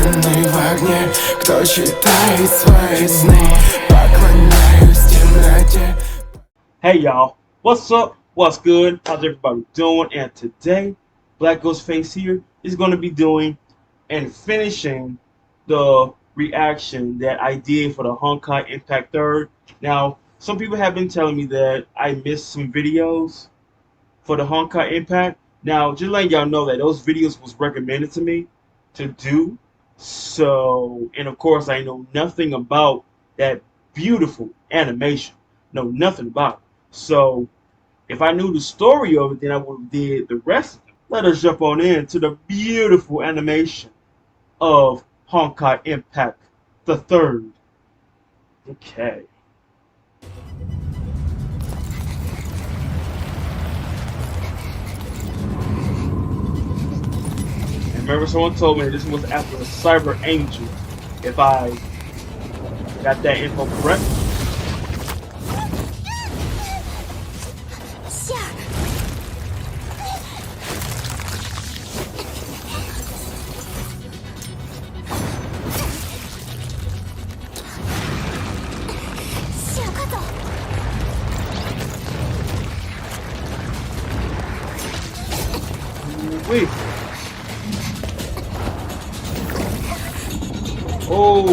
Единственный в огне, кто читает свои сны. Поклоняюсь темноте. Hey y'all, what's up? What's good? How's everybody doing? And today, BlackGhostFace here is going to be doing and finishing the reaction that I did for the Honkai Impact 3rd. Now, some people have been telling me that I missed some videos for the Honkai Impact. Now, just letting y'all know that those videos was recommended to me to do. So, and of course, I know nothing about that beautiful animation. Know nothing about it. So, if I knew the story of it, then I would have did the rest of it. Let us jump on into the beautiful animation of Honkai Impact the 3rd. Okay. And remember, someone told me this was after the Cyber Angel, if I got that info correct. Wait. Oh.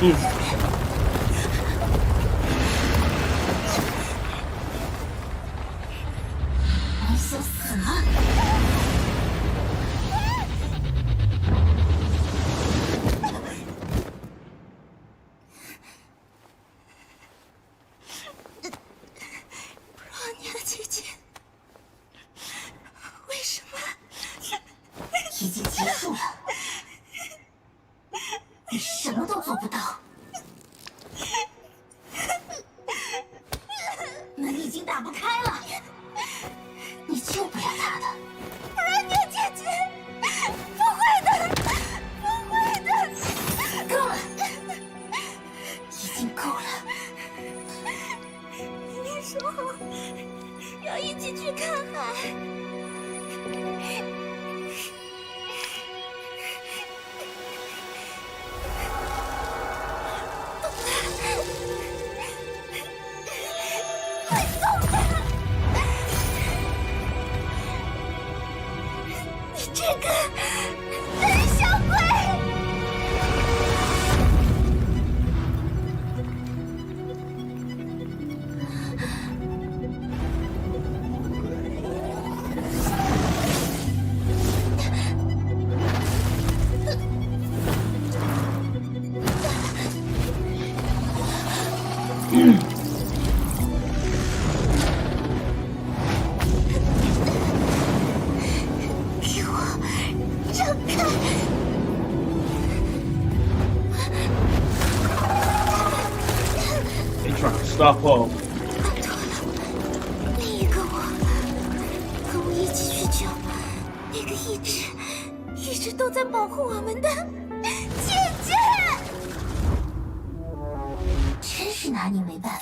Mm. 已经结束了，你什么都做不到。门已经打不开了，你救不了他的。软姐姐姐，不会的，不会的，够了，已经够了。你说好要一起去看海。 这个胆小鬼！Stop her. 拜托了，另一个我，和我一起去救那个一直都在保护我们的姐姐。真是拿你没办法。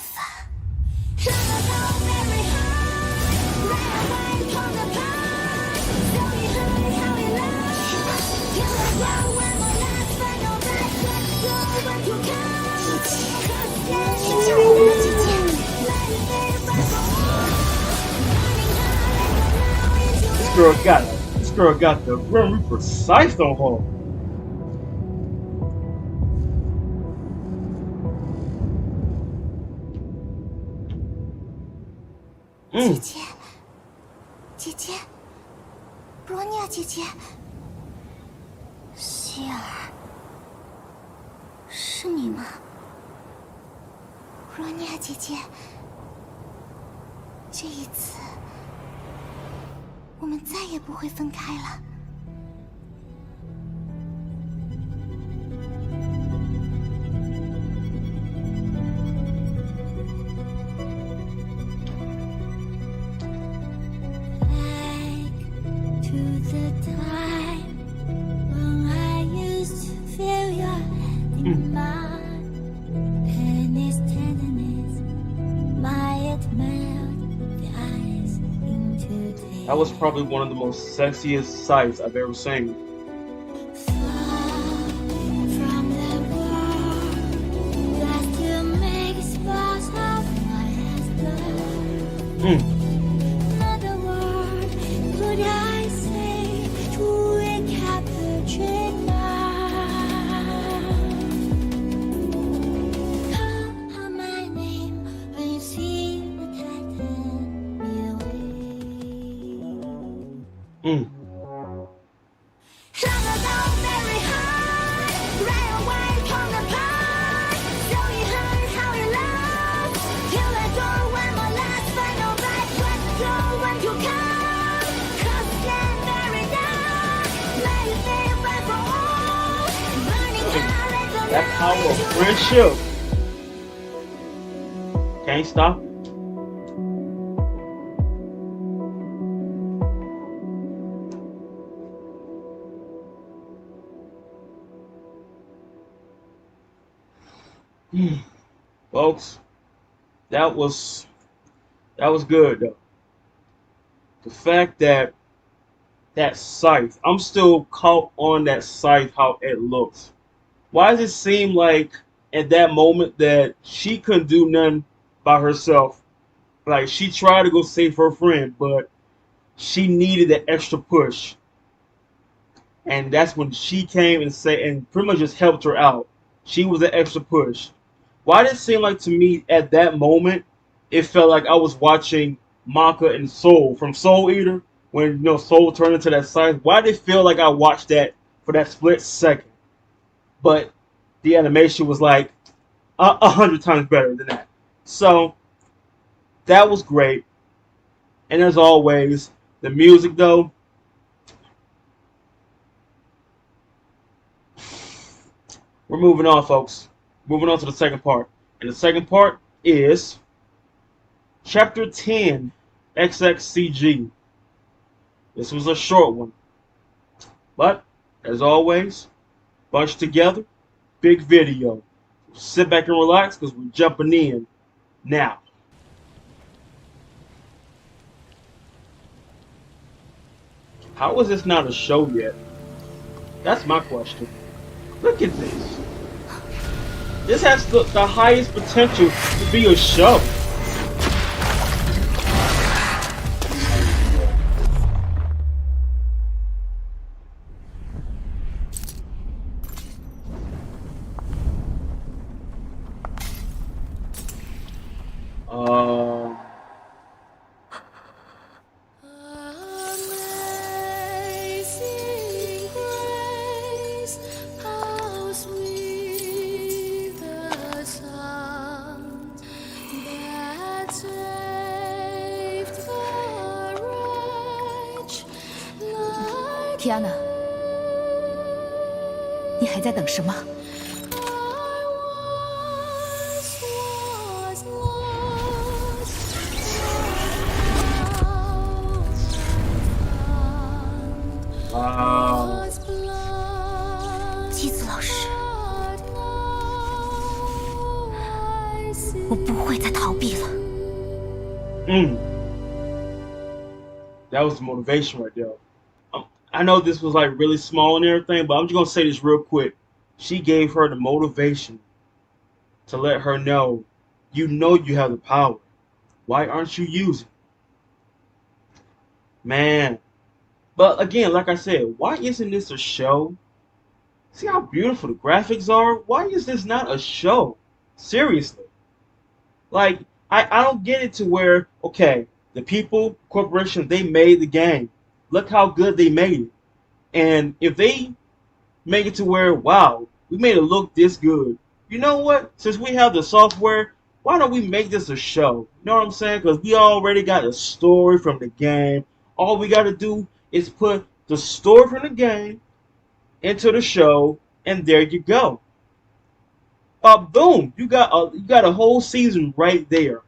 This girl got the very precise on her.姐姐，罗尼亚姐姐，希尔，是你吗？罗尼亚姐姐，这一次我们再也不会分开了。That was probably one of the most sexiest sights I've ever seen. That power of friendship. Can't stop it. Folks, that was good though. The fact that scythe, I'm still caught on that scythe, how it looks. Why does it seem like at that moment that she couldn't do nothing by herself? Like, she tried to go save her friend, but she needed that extra push. And that's when she came and pretty much just helped her out. She was the extra push. Why did it seem like to me at that moment, it felt like I was watching Maka and Soul from Soul Eater, when Soul turned into that scythe. Why did it feel like I watched that for that split second? But the animation was like 100 times better than that. So that was great. And as always, the music though, we're moving on, folks. Moving on to the second part. And the second part is Chapter 10, XXCG. This was a short one. But, as always, bunched together, big video. Sit back and relax because we're jumping in now. How is this not a show yet? That's my question. Look at this. This has the highest potential to be a show. Tiana， 你还在等什么？姬子老师，我不会再逃避了。That was the motivation right there. I know this was like really small and everything, but I'm just gonna say this real quick. She gave her the motivation to let her know, you have the power. Why aren't you using it? Man. But again, like I said, why isn't this a show? See how beautiful the graphics are? Why is this not a show? Seriously. Like, I don't get it to where, okay, the people, corporation, they made the game. Look how good they made it. And if they make it to where, wow, we made it look this good. You know what? Since we have the software, why don't we make this a show? You know what I'm saying? Because we already got a story from the game. All we got to do is put the story from the game into the show, and there you go. Boom! You got a whole season right there.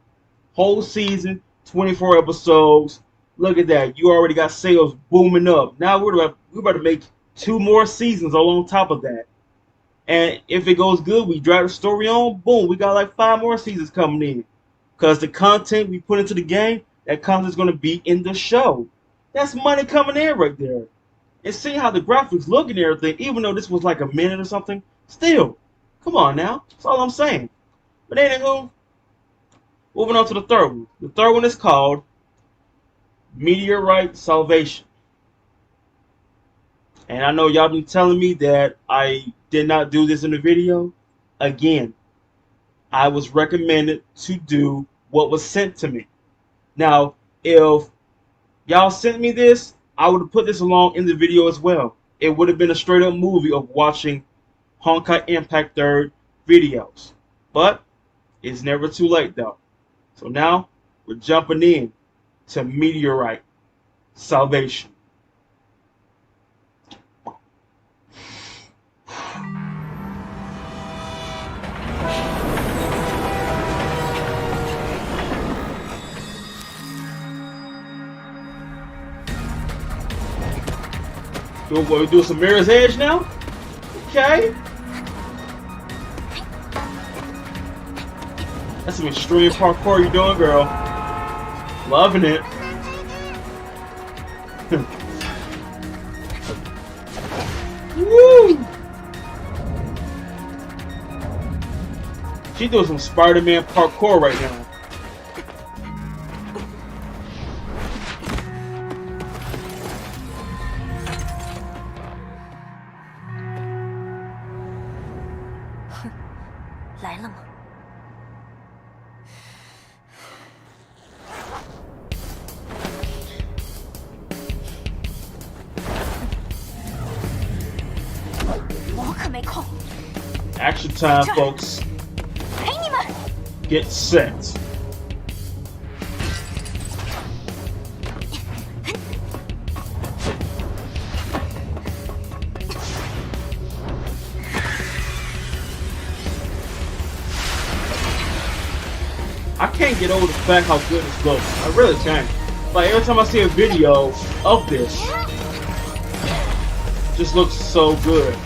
Whole season, 24 episodes. Look at that. You already got sales booming up. Now we're about to make 2 more seasons all on top of that. And if it goes good, we drag the story on. Boom. We got like 5 more seasons coming in. Because the content we put into the game, that content is going to be in the show. That's money coming in right there. And seeing how the graphics look and everything, even though this was like a minute or something, still, come on now. That's all I'm saying. But anywho, moving on to the third one. The third one is called Meteorite Salvation. And I know y'all been telling me that I did not do this in the video. Again, I was recommended to do what was sent to me. Now, if y'all sent me this, I would have put this along in the video as well. It would have been a straight up movie of watching Honkai Impact 3rd videos. But it's never too late though. So now we're jumping in to Meteorite Salvation. We do some Mirror's Edge now? Okay. That's some extreme parkour you're doing, girl. Loving it. Woo! She doing some Spider-Man parkour right now. Action time, folks. Get set. I can't get over the fact how good this looks. I really can't. Like every time I see a video of this, it just looks so good.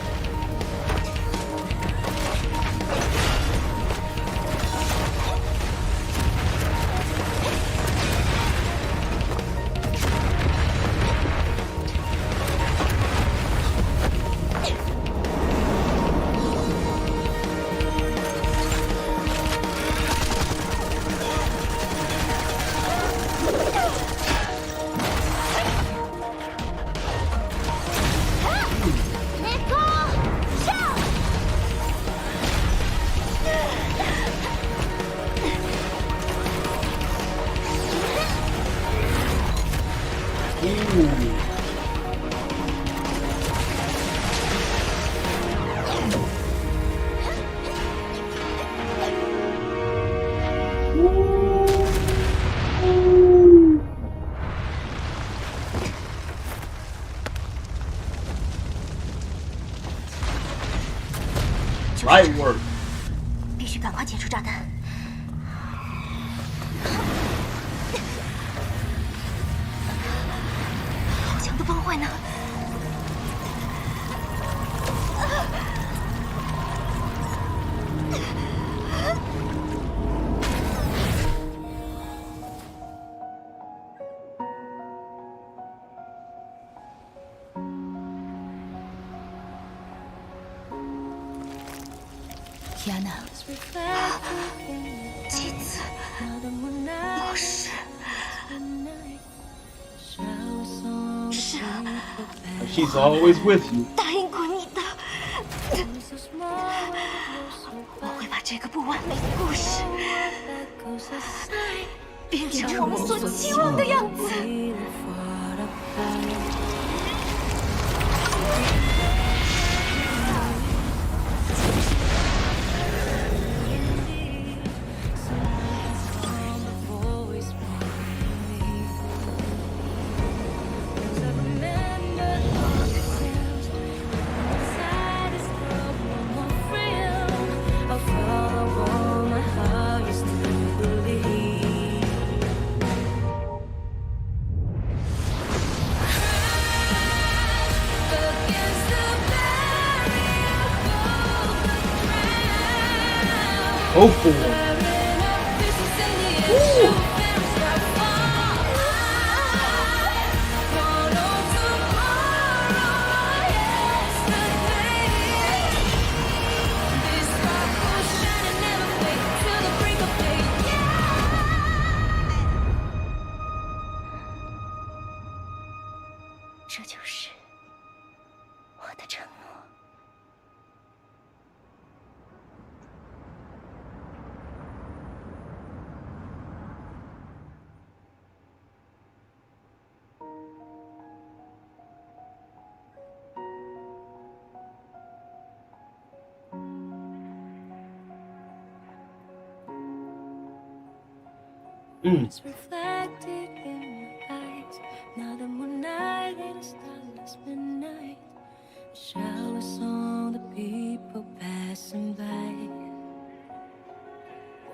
Light work. 必须赶快解除炸弹。好强的崩坏呢！天哪！妻子，老师，是啊， She's always with you. 答应过你的。我会把这个不完美的故事变成我们所期望的样子。 Go for it. Woo. It's reflected in your eyes. Now the moonlight in a starless midnight. Showers on the people passing by.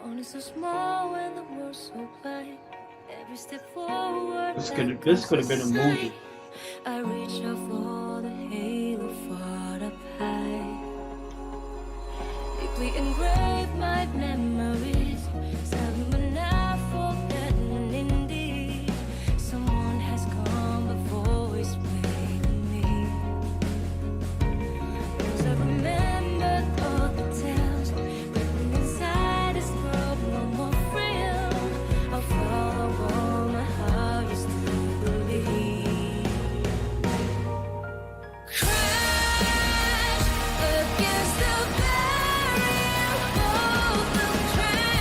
One is so small when the world's so wide. Every step forward. This could have been a movie. I reach out for the halo far up high. Deeply engrave my memories. Some not forgotten indeed. Someone has come before is waiting me. Cause I remember all the tales written inside this world, no more real. I'll follow all my heart used to believe. Crash against the barrier, both will drown.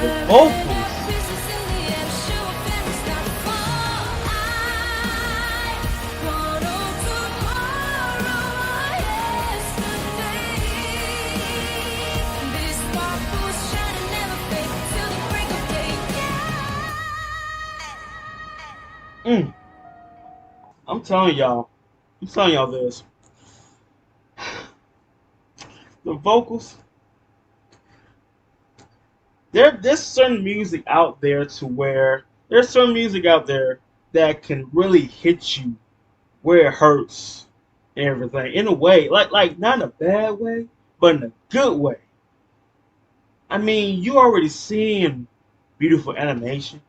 The vocals. Pieces in the air, show up and it's not far. I want on tomorrow, yesterday. This spark will shine and never fade till the break of day. I'm telling y'all this. The vocals. There's certain music out there that can really hit you where it hurts and everything. In a way, like not in a bad way, but in a good way. I mean, you already seeing beautiful animation.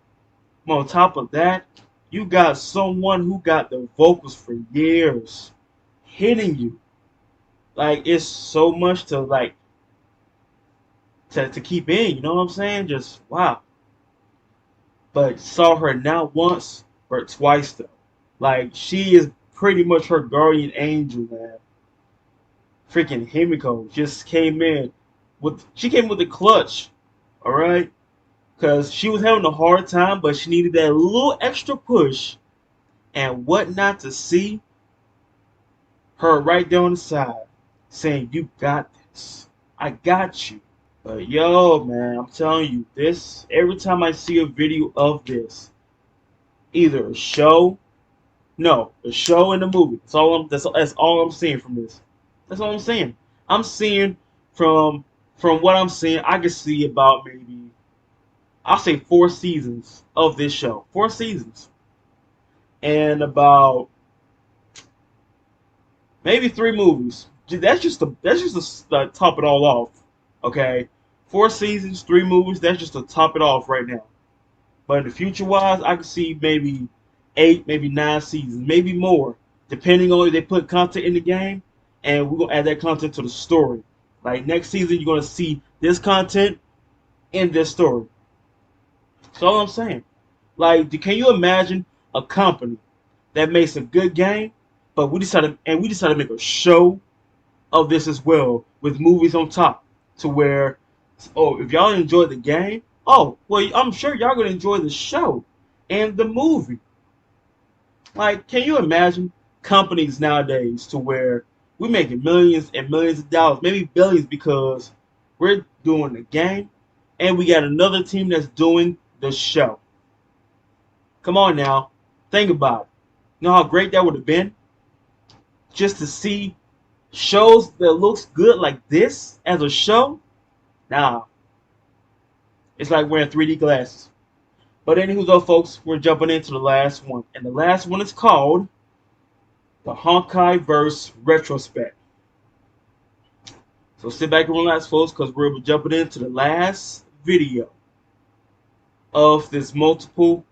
But on top of that, you got someone who got the vocals for years hitting you. Like, it's so much to to keep in, you know what I'm saying? Just wow. But saw her not once, but twice though. Like, she is pretty much her guardian angel, man. Freaking Himiko just came in with the clutch, all right? Because she was having a hard time, but she needed that little extra push. And what not to see? Her right there on the side saying, "You got this. I got you." But yo, man, I'm telling you, this, every time I see a video of this, either a show and a movie. That's all I'm seeing from this. That's all I'm saying. I'm seeing from what I'm seeing, I can see about maybe, I'll say 4 seasons of this show. 4 seasons. And about maybe 3 movies. That's just to top it all off. Okay? 4 seasons, 3 movies, that's just to top it off right now. But in the future wise, I can see maybe 8, maybe 9 seasons, maybe more, depending on if they put content in the game, and we're gonna add that content to the story. Like next season, you're gonna see this content in this story. That's all I'm saying. Like, can you imagine a company that makes a good game, but we decided to make a show of this as well with movies on top, to where, oh, if y'all enjoy the game, oh, well, I'm sure y'all gonna enjoy the show and the movie. Like, can you imagine companies nowadays to where we're making millions and millions of dollars, maybe billions, because we're doing the game and we got another team that's doing the show. Come on now, think about it. You know how great that would have been? Just to see shows that looks good like this as a show? Nah. It's like wearing 3D glasses. But anywho though, folks, we're jumping into the last one. And the last one is called the Honkai Verse Retrospect. So sit back and relax, folks, because we're jumping into the last video of this multiple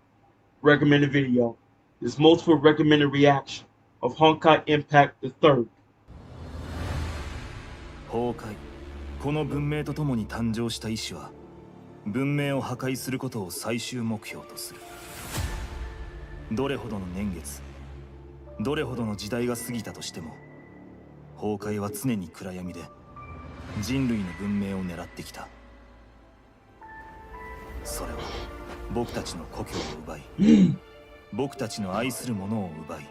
recommended video. This multiple recommended reaction of Honkai Impact the Third. 崩壊。この文明とともに誕生した意志は文明を破壊することを最終目標とする。どれほどの年月、どれほどの時代が過ぎたとしても、崩壊は常に暗闇で人類の文明を狙ってきた。それは僕たちの故郷を奪い、僕たちの愛するものを奪い、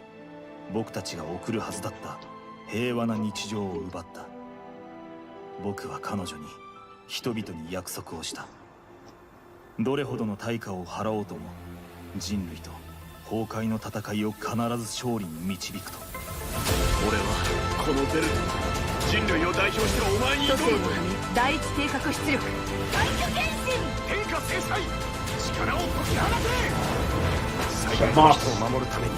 僕たちが送るはずだった平和な日常を奪った。僕は彼女に、人々に約束をした。どれほどの対価を払おうとも人類と崩壊の戦いを必ず勝利に導くと。俺はこのベルト人類を代表してお前に挑む。第一定格出力大巨原神天下制裁力を解き放て。最大の人を守るために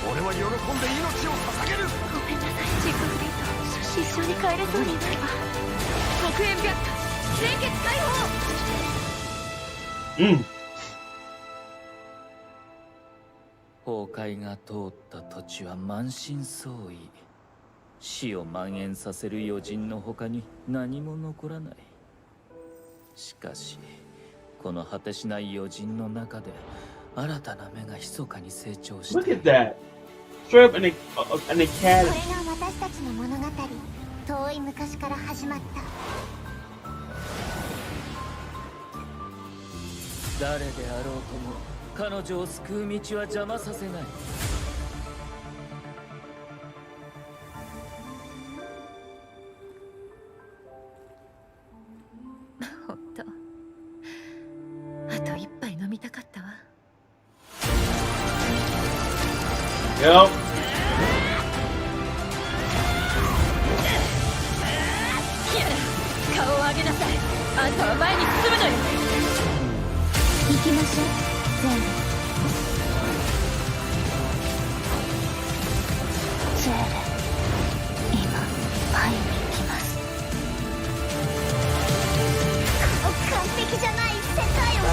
俺は喜んで命を捧げる。ごめんなさい。チークフリート一緒に帰れそうにないわ。黒煙白化清潔解放。崩壊が通った土地は満身創痍。死を蔓延させる余人の他に何も残らない。しかしこの果てしない余人の中で新たな芽が密かに成長して Look at that. Straight up an こ academy. れが私たちの物語。遠い昔から始まった。誰であろうとも彼女を救う道は邪魔させない。本当。あと一杯飲みたかったわ。Yep. 顔を上げなさい。あんたは前に進むのよ。行きましょう。全部。ジェール、今前に行きます。この完璧じゃない世界を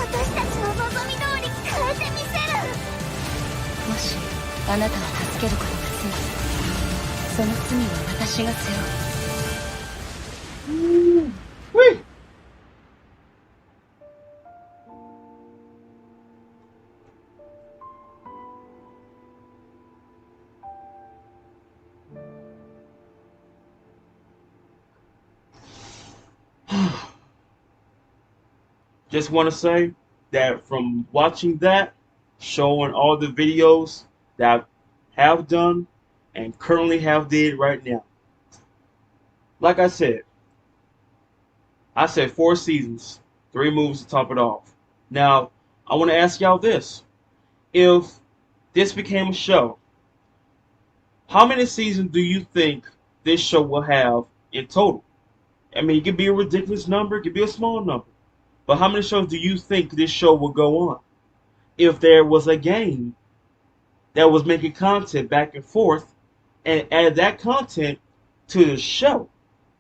私たちの望み通り変えてみせる。もしあなたを助けることが罪、その罪は私が背負う。Wait. Just want to say that from watching that, showing all the videos that I have done and currently have did right now. Like I said 4 seasons, 3 movies to top it off. Now, I want to ask y'all this. If this became a show, how many seasons do you think this show will have in total? I mean, it could be a ridiculous number, it could be a small number. But how many shows do you think this show will go on? If there was a game that was making content back and forth and add that content to the show.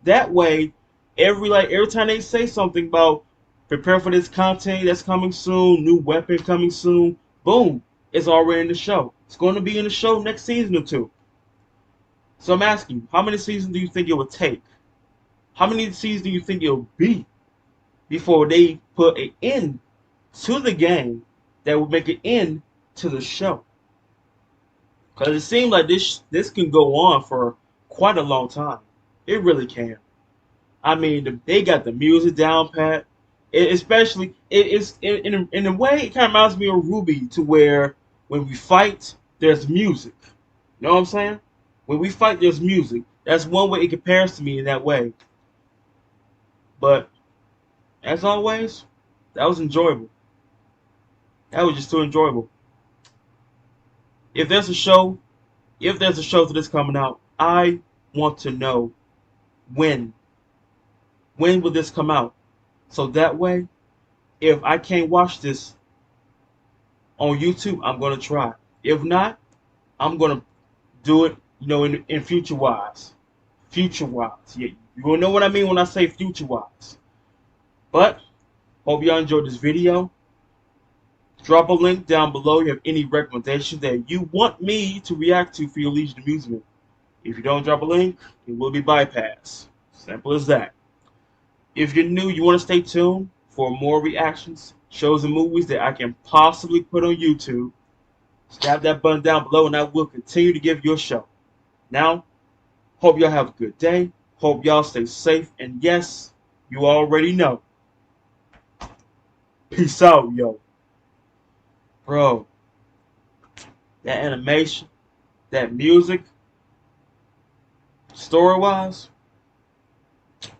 That way, every time they say something about prepare for this content that's coming soon, new weapon coming soon, boom, it's already in the show. It's going to be in the show next season or 2. So I'm asking you, how many seasons do you think it would take? How many seasons do you think it will be before they put an end to the game that would make an end to the show? Because it seems like this can go on for quite a long time. It really can. I mean, they got the music down pat. Especially, it's in a way, it kind of reminds me of Ruby, to where when we fight, there's music. You know what I'm saying? When we fight, there's music. That's one way it compares to me in that way. But, as always, that was enjoyable. That was just too enjoyable. If there's a show to this coming out, I want to know when. When will this come out? So that way, if I can't watch this on YouTube, I'm going to try. If not, I'm going to do it, in future-wise. Future-wise. Yeah, you're going to know what I mean when I say future-wise. But, hope y'all enjoyed this video. Drop a link down below if you have any recommendations that you want me to react to for your leisure amusement. If you don't drop a link, it will be bypassed. Simple as that. If you're new, you want to stay tuned for more reactions, shows, and movies that I can possibly put on YouTube, stab that button down below and I will continue to give you a show. Now, hope y'all have a good day. Hope y'all stay safe. And yes, you already know. Peace out, yo. Bro, that animation, that music, story-wise,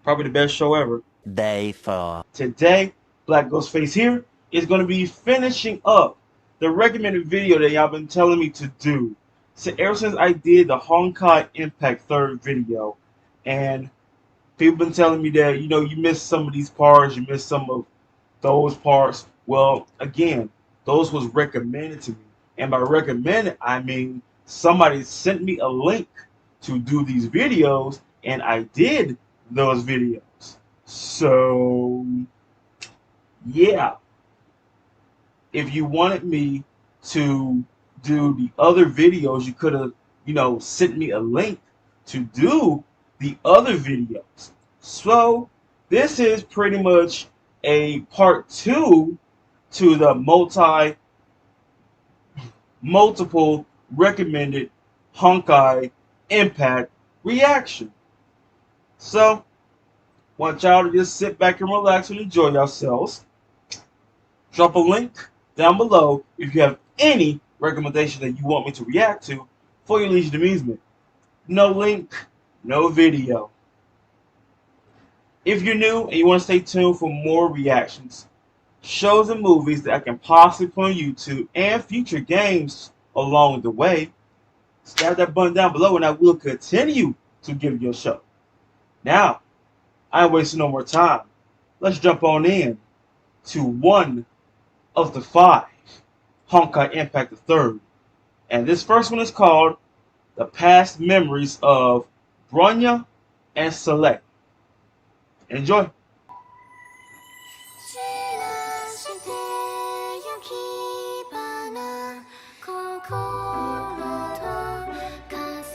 probably the best show ever. Day 4. Today, BlackGhostFace here is going to be finishing up the recommended video that y'all been telling me to do. So ever since I did the Honkai Impact 3rd video, and people been telling me that, you missed some of these parts, you missed some of those parts. Well, again, those was recommended to me. And by recommended, I mean somebody sent me a link to do these videos, and I did those videos. So, yeah. If you wanted me to do the other videos, you could have, sent me a link to do the other videos. So, this is pretty much a part 2 to the multiple recommended Honkai Impact reaction. So, want y'all to just sit back and relax and enjoy yourselves. Drop a link down below if you have any recommendation that you want me to react to for your leisure amusement. No link, no video. If you're new and you want to stay tuned for more reactions, shows and movies that I can possibly put on YouTube, and future games along the way, stab that button down below and I will continue to give you a show. Now, I ain't wasting no more time. Let's jump on in to one of the 5 Honkai Impact 3rd. And this first one is called The Past Memories of Bronya and Select. Enjoy. 散らしてゆき花心と風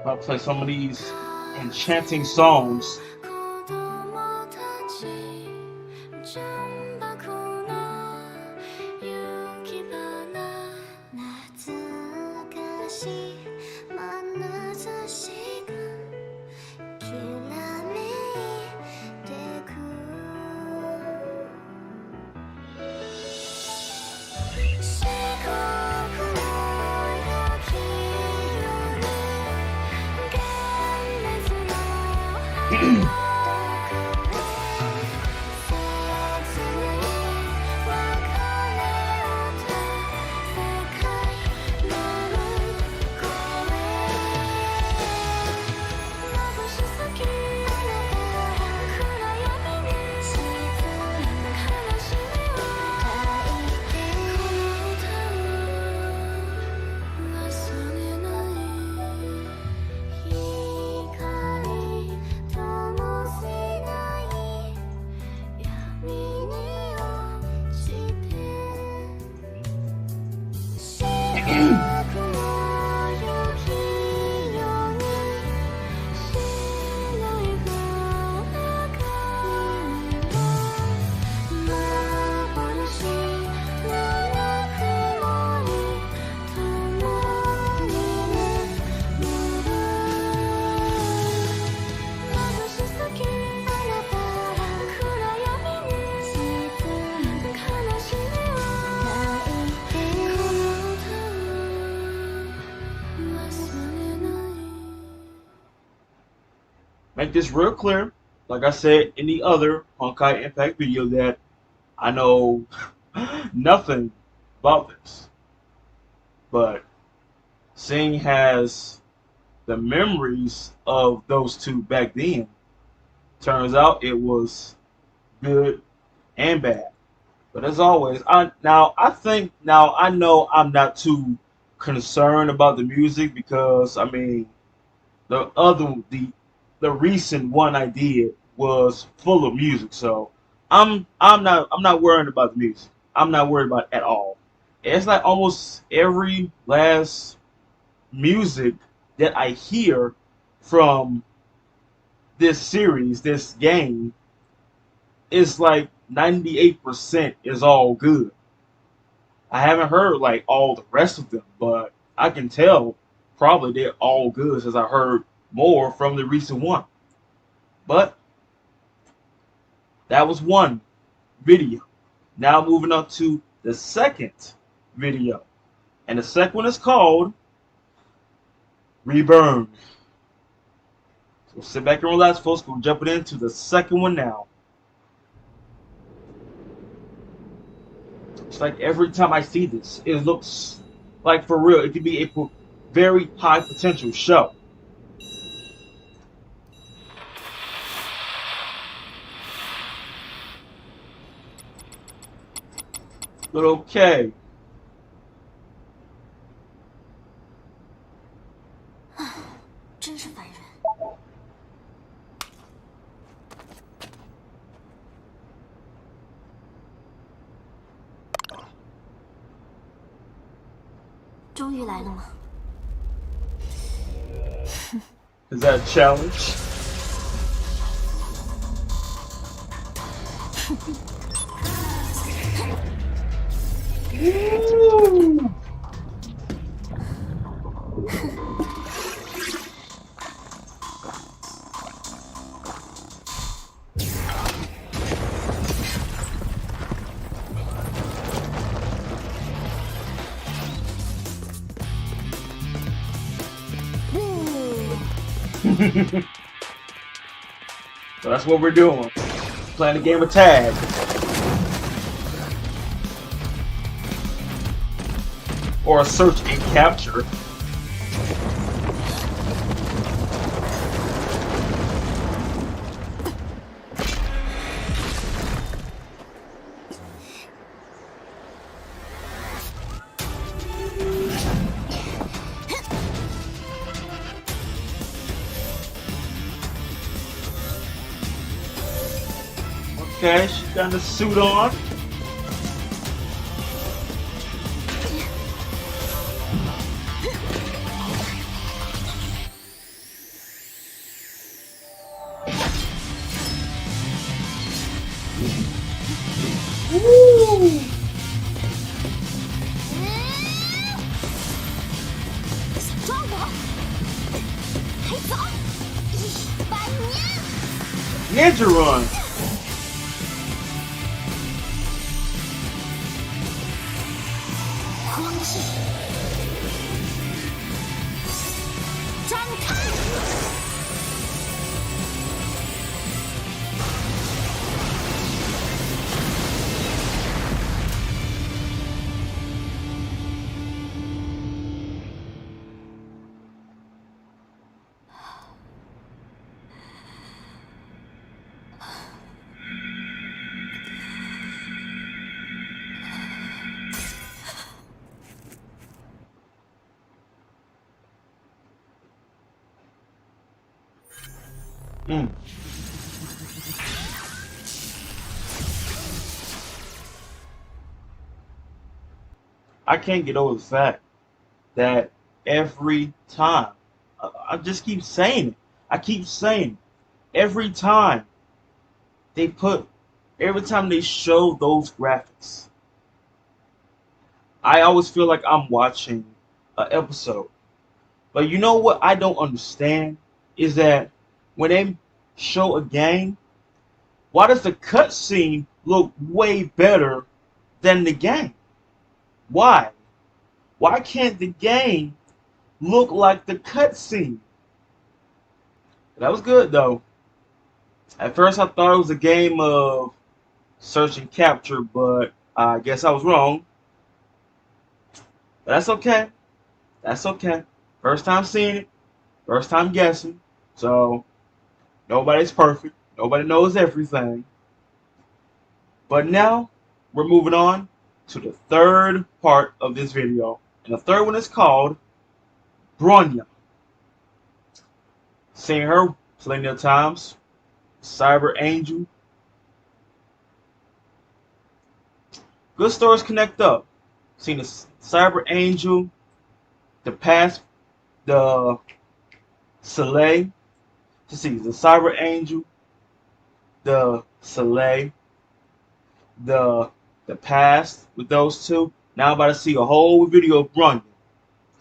I'll play some of these enchanting songs. 子供たち純白の雪花懐かしい眼差しがきらめいてく四国の雪より幻滅の花Make this real clear, like I said in the other Honkai Impact video, that I know nothing about this. But seeing has the memories of those two back then, turns out it was good and bad. But as always, I know I'm not too concerned about the music, because I mean the recent one I did was full of music, so I'm not worried about the music. I'm not worried about it at all. It's like almost every last music that I hear from this series, this game, is like 98% is all good. I haven't heard like all the rest of them, but I can tell probably they're all good since I heard more from the recent one. But that was one video. Now moving on to the second video. And the second one is called Reburn. So sit back and relax, folks. We're jumping into the second one now. It's like every time I see this, it looks like for real, it could be a very high potential show. But okay. 真是烦人。终于来了吗？ Is that a challenge? Woo! So that's what we're doing. Playing a game of tag. Or a search and capture. Okay, she got the suit on. Woo! 想抓我？还早！100年。 Ninja run. 光系展开。 I can't get over the fact that every time, I just keep saying it. I keep saying it. Every time every time they show those graphics, I always feel like I'm watching an episode. But you know what I don't understand is that when they show a game, why does the cutscene look way better than the game? Why? Why can't the game look like the cutscene? That was good though. At first I thought it was a game of search and capture, but I guess I was wrong. But that's okay. That's okay. First time seeing it, first time guessing. So nobody's perfect. Nobody knows everything. But now we're moving on to the third part of this video. And the third one is called Bronya. Seen her plenty of times. Cyber Angel. Good stories connect up. Seen the Cyber Angel, the past, the Soleil. To see the Cyber Angel, the Soleil, the past with those two. Now I'm about to see a whole video of Bronya.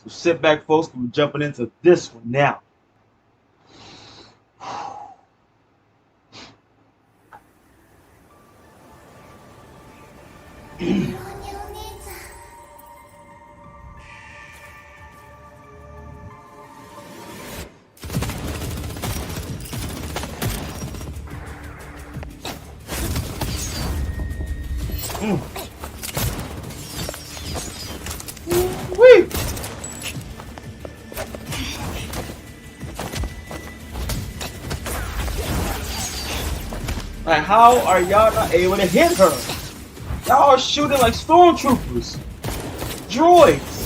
So sit back, folks. We're jumping into this one now. Wee! Like, how are y'all not able to hit her? Y'all are shooting like stormtroopers. Droids.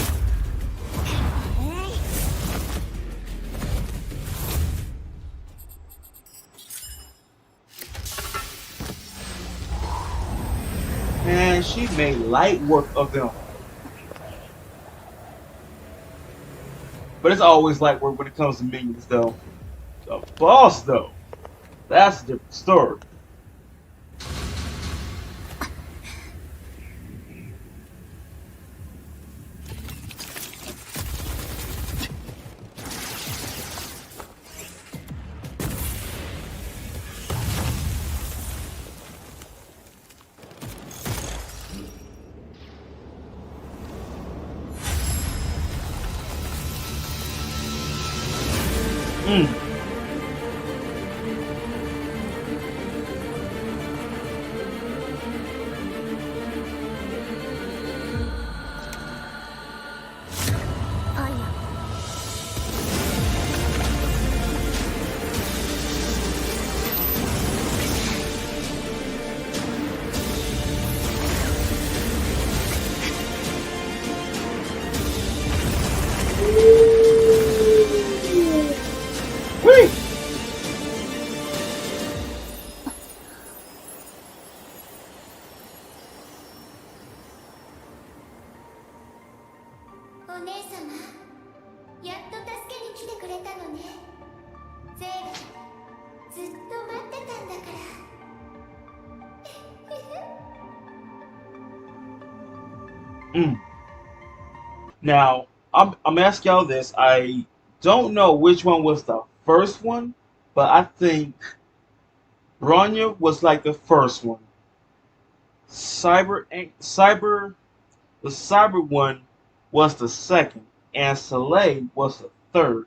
Man, she made light work of them. But it's always light work when it comes to minions, though. The boss, though, that's a different story. Whee! お姉様、やっと助けに来てくれたのね。ゼーラ、ずっと待ってたんだから。Now, I'm asking y'all this. I don't know which one was the first one, but I think Bronya was like the first one. The cyber one was the second, and Soleil was the third.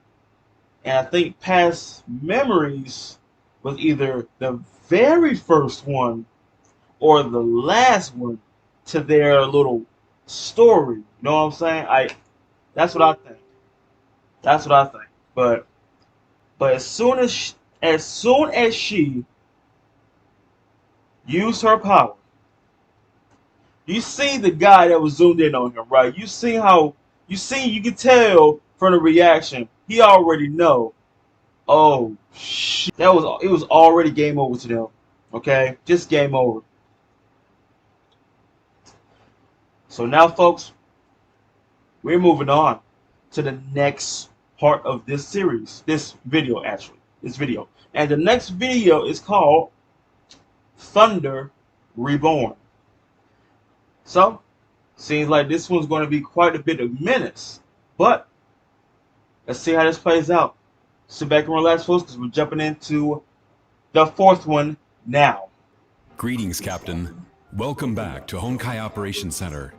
And I think Past Memories was either the very first one or the last one to their little story. You know what I'm saying? That's what I think. That's what I think. But as soon as she used her power, you see the guy that was zoomed in on him, right? You can tell from the reaction, he already know. Oh shit. It was already game over to them. Okay? Just game over. So now, folks, we're moving on to the next part of this series. This video. And the next video is called Thunder Reborn. So, seems like this one's going to be quite a bit of minutes. But, let's see how this plays out. Sit back and relax, folks, because we're jumping into the fourth one now. Greetings, Captain. Welcome back to Honkai Operations Center.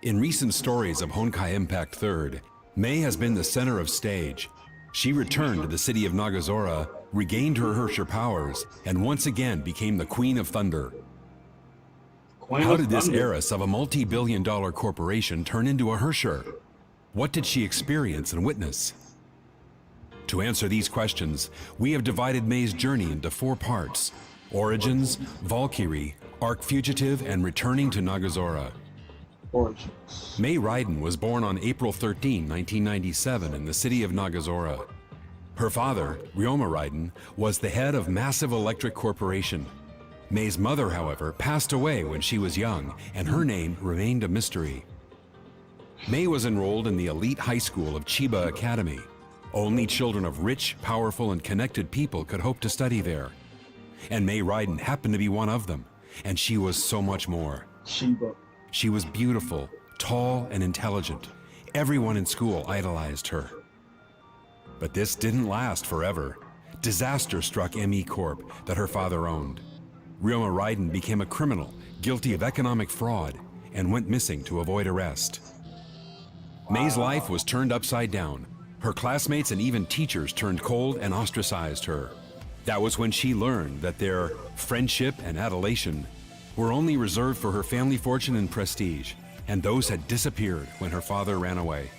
In recent stories of Honkai Impact 3rd, Mei has been the center of stage. She returned to the city of Nagazora, regained her Herrscher powers, and once again became the Queen of Thunder. How did this heiress of a multi-billion-dollar corporation turn into a Herrscher? What did she experience and witness? To answer these questions, we have divided Mei's journey into 4 parts: Origins, Valkyrie, Arc Fugitive, and Returning to Nagazora. Origins. Mei Raiden was born on April 13, 1997 in the city of Nagazora. Her father, Ryoma Raiden, was the head of Massive Electric Corporation. Mei's mother, however, passed away when she was young, and her name remained a mystery. Mei was enrolled in the elite high school of Chiba Academy. Only children of rich, powerful, and connected people could hope to study there. And Mei Raiden happened to be one of them, and she was so much more. Chiba. She was beautiful, tall, and intelligent. Everyone in school idolized her. But this didn't last forever. Disaster struck ME Corp that her father owned. Ryoma Raiden became a criminal, guilty of economic fraud, and went missing to avoid arrest. Mei's life was turned upside down. Her classmates and even teachers turned cold and ostracized her. That was when she learned that their friendship and adulation were only reserved for her family fortune and prestige, and those had disappeared when her father ran away.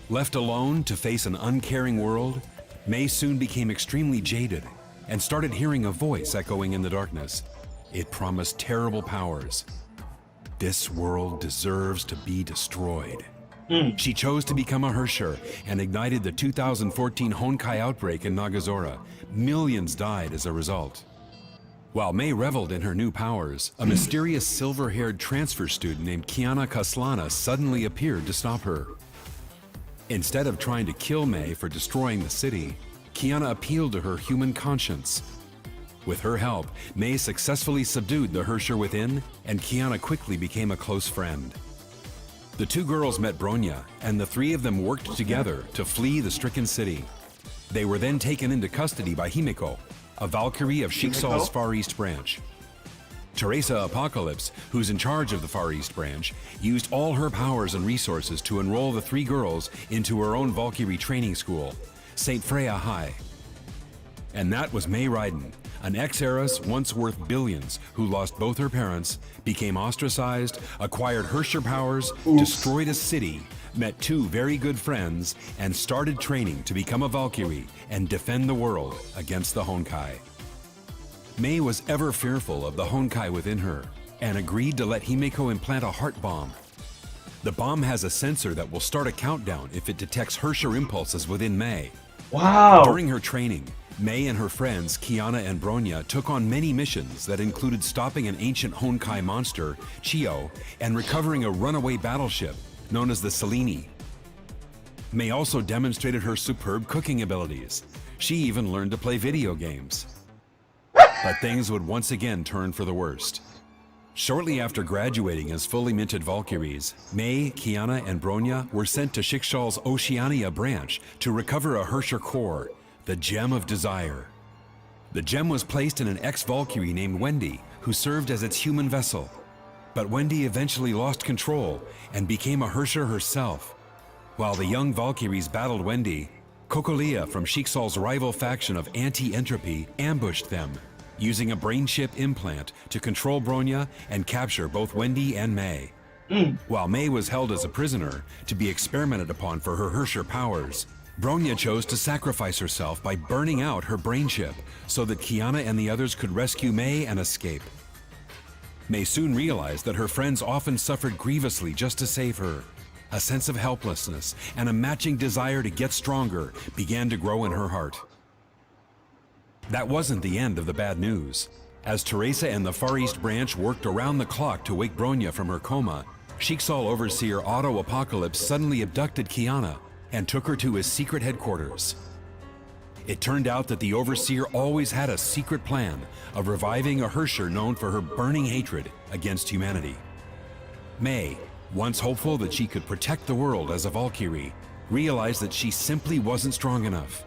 Left alone to face an uncaring world, Mei soon became extremely jaded and started hearing a voice echoing in the darkness. It promised terrible powers. This world deserves to be destroyed. She chose to become a Hersher and ignited the 2014 Honkai outbreak in Nagazora. Millions died as a result. While Mei reveled in her new powers, a mysterious silver-haired transfer student named Kiana Kaslana suddenly appeared to stop her. Instead of trying to kill Mei for destroying the city, Kiana appealed to her human conscience. With her help, Mei successfully subdued the Hersher within, and Kiana quickly became a close friend. The two girls met Bronya, and the three of them worked together to flee the stricken city. They were then taken into custody by Himiko, a Valkyrie of Shiksal's Far East branch. Teresa Apocalypse, who's in charge of the Far East branch, used all her powers and resources to enroll the three girls into her own Valkyrie training school, St. Freya High. And that was Mei Raiden, an ex-heiress once worth billions who lost both her parents, became ostracized, acquired Hersher powers, destroyed a city, met two very good friends, and started training to become a Valkyrie and defend the world against the Honkai. Mei was ever fearful of the Honkai within her and agreed to let Himiko implant a heart bomb. The bomb has a sensor that will start a countdown if it detects Hersher impulses within Mei. Wow. During her training, Mei and her friends Kiana and Bronya took on many missions that included stopping an ancient Honkai monster, Chio, and recovering a runaway battleship known as the Selene. Mei also demonstrated her superb cooking abilities. She even learned to play video games. But things would once again turn for the worst. Shortly after graduating as fully minted Valkyries, Mei, Kiana, and Bronya were sent to Shiksal's Oceania branch to recover a Hersher core, the Gem of Desire. The gem was placed in an ex-Valkyrie named Wendy, who served as its human vessel. But Wendy eventually lost control and became a Hersher herself. While the young Valkyries battled Wendy, Kokolia from Shiksal's rival faction of Anti-Entropy ambushed them, using a brain chip implant to control Bronya and capture both Wendy and Mei. While Mei was held as a prisoner to be experimented upon for her Hersher powers, Bronya chose to sacrifice herself by burning out her brain chip so that Kiana and the others could rescue Mei and escape. Mei soon realized that her friends often suffered grievously just to save her. A sense of helplessness and a matching desire to get stronger began to grow in her heart. That wasn't the end of the bad news. As Teresa and the Far East branch worked around the clock to wake Bronya from her coma, Shiksal overseer Otto Apocalypse suddenly abducted Kiana and took her to his secret headquarters. It turned out that the overseer always had a secret plan of reviving a Hersher known for her burning hatred against humanity. Mei, once hopeful that she could protect the world as a Valkyrie, realized that she simply wasn't strong enough.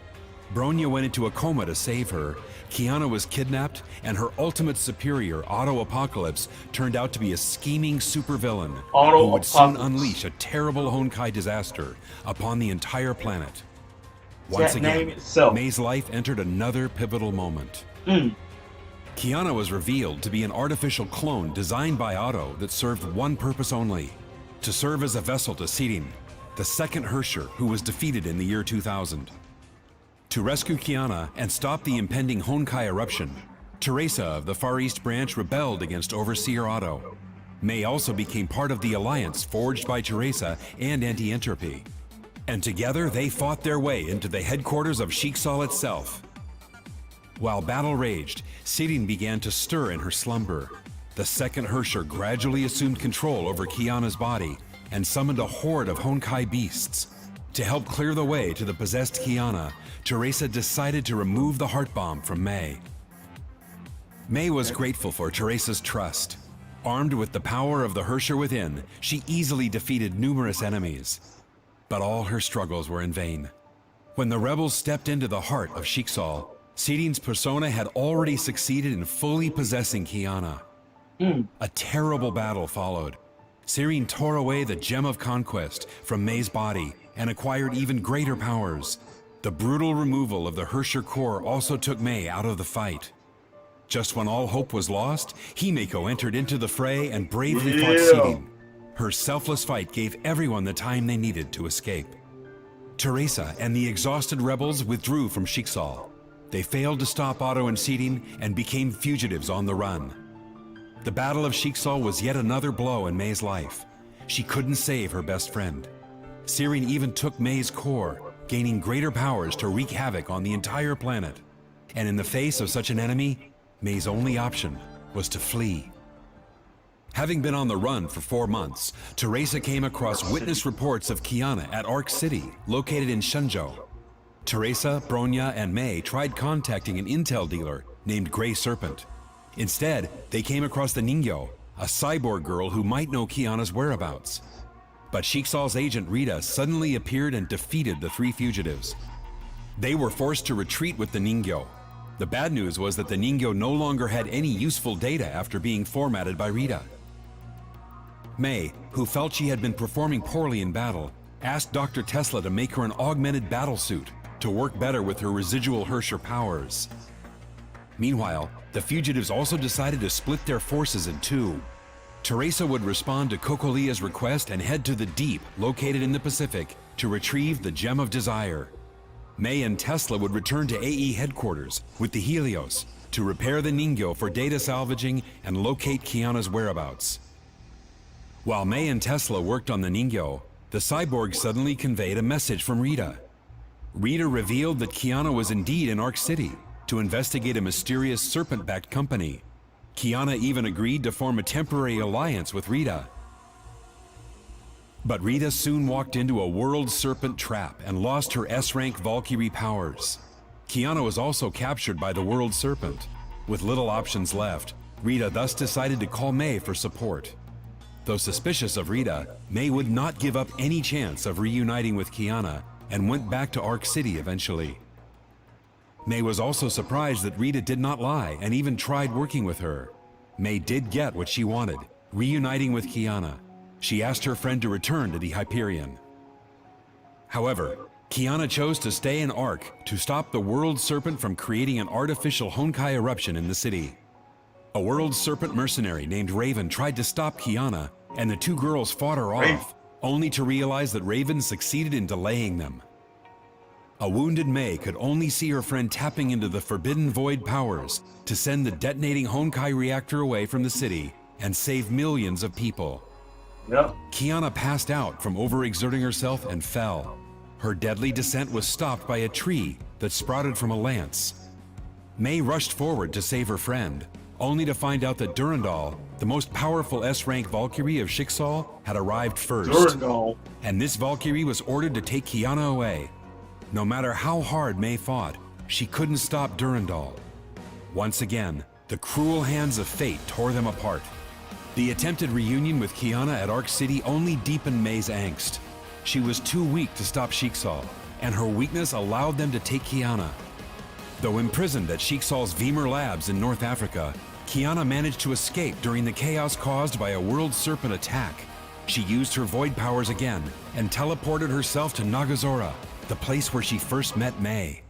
Bronya went into a coma to save her, Kiana was kidnapped, and her ultimate superior, Otto Apocalypse, turned out to be a scheming supervillain who would soon unleash a terrible Honkai disaster upon the entire planet. Once again, Mei's life entered another pivotal moment. Kiana was revealed to be an artificial clone designed by Otto that served one purpose only: to serve as a vessel to Sirin, the second Hersher who was defeated in the year 2000. To rescue Kiana and stop the impending Honkai eruption, Teresa of the Far East branch rebelled against Overseer Otto. Mei also became part of the alliance forged by Teresa and Anti-Entropy. And together they fought their way into the headquarters of Shiksal itself. While battle raged, Sirin began to stir in her slumber. The second Hersher gradually assumed control over Kiana's body and summoned a horde of Honkai beasts. To help clear the way to the possessed Kiana, Teresa decided to remove the heart bomb from Mei. Mei was grateful for Teresa's trust. Armed with the power of the Hersher within, she easily defeated numerous enemies. But all her struggles were in vain. When the rebels stepped into the heart of Shiksal, Sirin's persona had already succeeded in fully possessing Kiana. A terrible battle followed. Sirin tore away the Gem of Conquest from Mei's body and acquired even greater powers. The brutal removal of the Hersher core also took Mei out of the fight. Just when all hope was lost, Himeko entered into the fray and bravely fought Yeah. Seeding. Her selfless fight gave everyone the time they needed to escape. Teresa and the exhausted rebels withdrew from Shiksal. They failed to stop Otto and Seeding and became fugitives on the run. The Battle of Shiksal was yet another blow in Mei's life. She couldn't save her best friend. Sirin even took Mei's core, gaining greater powers to wreak havoc on the entire planet. And in the face of such an enemy, Mei's only option was to flee. Having been on the run for 4 months, Teresa came across witness reports of Kiana at Arc City, located in Shenzhou. Teresa, Bronya, and Mei tried contacting an intel dealer named Grey Serpent. Instead, they came across the Ningyo, a cyborg girl who might know Kiana's whereabouts. But Shiksal's agent Rita suddenly appeared and defeated the 3 fugitives. They were forced to retreat with the Ningyo. The bad news was that the Ningyo no longer had any useful data after being formatted by Rita. Mei, who felt she had been performing poorly in battle, asked Dr. Tesla to make her an augmented battlesuit to work better with her residual Hersher powers. Meanwhile, the fugitives also decided to split their forces in 2. Teresa would respond to Kokolia's request and head to the Deep, located in the Pacific, to retrieve the Gem of Desire. Mei and Tesla would return to AE headquarters with the Helios to repair the Ningyo for data salvaging and locate Kiana's whereabouts. While Mei and Tesla worked on the Ningyo, the cyborg suddenly conveyed a message from Rita. Rita revealed that Kiana was indeed in Arc City to investigate a mysterious serpent-backed company. Kiana even agreed to form a temporary alliance with Rita. But Rita soon walked into a world serpent trap and lost her S-rank Valkyrie powers. Kiana was also captured by the world serpent. With little options left, Rita thus decided to call Mei for support. Though suspicious of Rita, Mei would not give up any chance of reuniting with Kiana and went back to Arc City eventually. Mei was also surprised that Rita did not lie and even tried working with her. Mei did get what she wanted, reuniting with Kiana. She asked her friend to return to the Hyperion. However, Kiana chose to stay in Arc to stop the World Serpent from creating an artificial Honkai eruption in the city. A World Serpent mercenary named Raven tried to stop Kiana, and the 2 girls fought her off, only to realize that Raven succeeded in delaying them. A wounded Mei could only see her friend tapping into the Forbidden Void powers to send the detonating Honkai reactor away from the city and save millions of people. Yep. Kiana passed out from overexerting herself and fell. Her deadly descent was stopped by a tree that sprouted from a lance. Mei rushed forward to save her friend, only to find out that Durandal, the most powerful S-rank Valkyrie of Shiksal, had arrived first. Durandal. And this Valkyrie was ordered to take Kiana away. No matter how hard Mei fought, she couldn't stop Durandal. Once again, the cruel hands of fate tore them apart. The attempted reunion with Kiana at Arc City only deepened Mei's angst. She was too weak to stop Shiksal, and her weakness allowed them to take Kiana. Though imprisoned at Shiksal's Vemur Labs in North Africa, Kiana managed to escape during the chaos caused by a World Serpent attack. She used her Void powers again and teleported herself to Nagazora, the place where she first met Mei.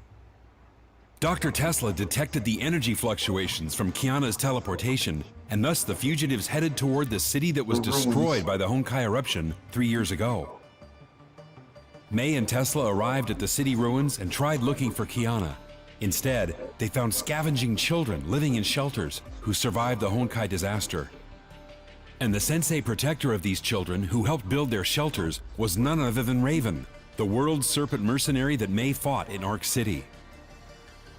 Dr. Tesla detected the energy fluctuations from Kiana's teleportation, and thus the fugitives headed toward the city that was destroyed by the Honkai eruption 3 years ago. Mei and Tesla arrived at the city ruins and tried looking for Kiana. Instead, they found scavenging children living in shelters who survived the Honkai disaster. And the sensei protector of these children who helped build their shelters was none other than Raven, the World Serpent mercenary that Mei fought in Arc City.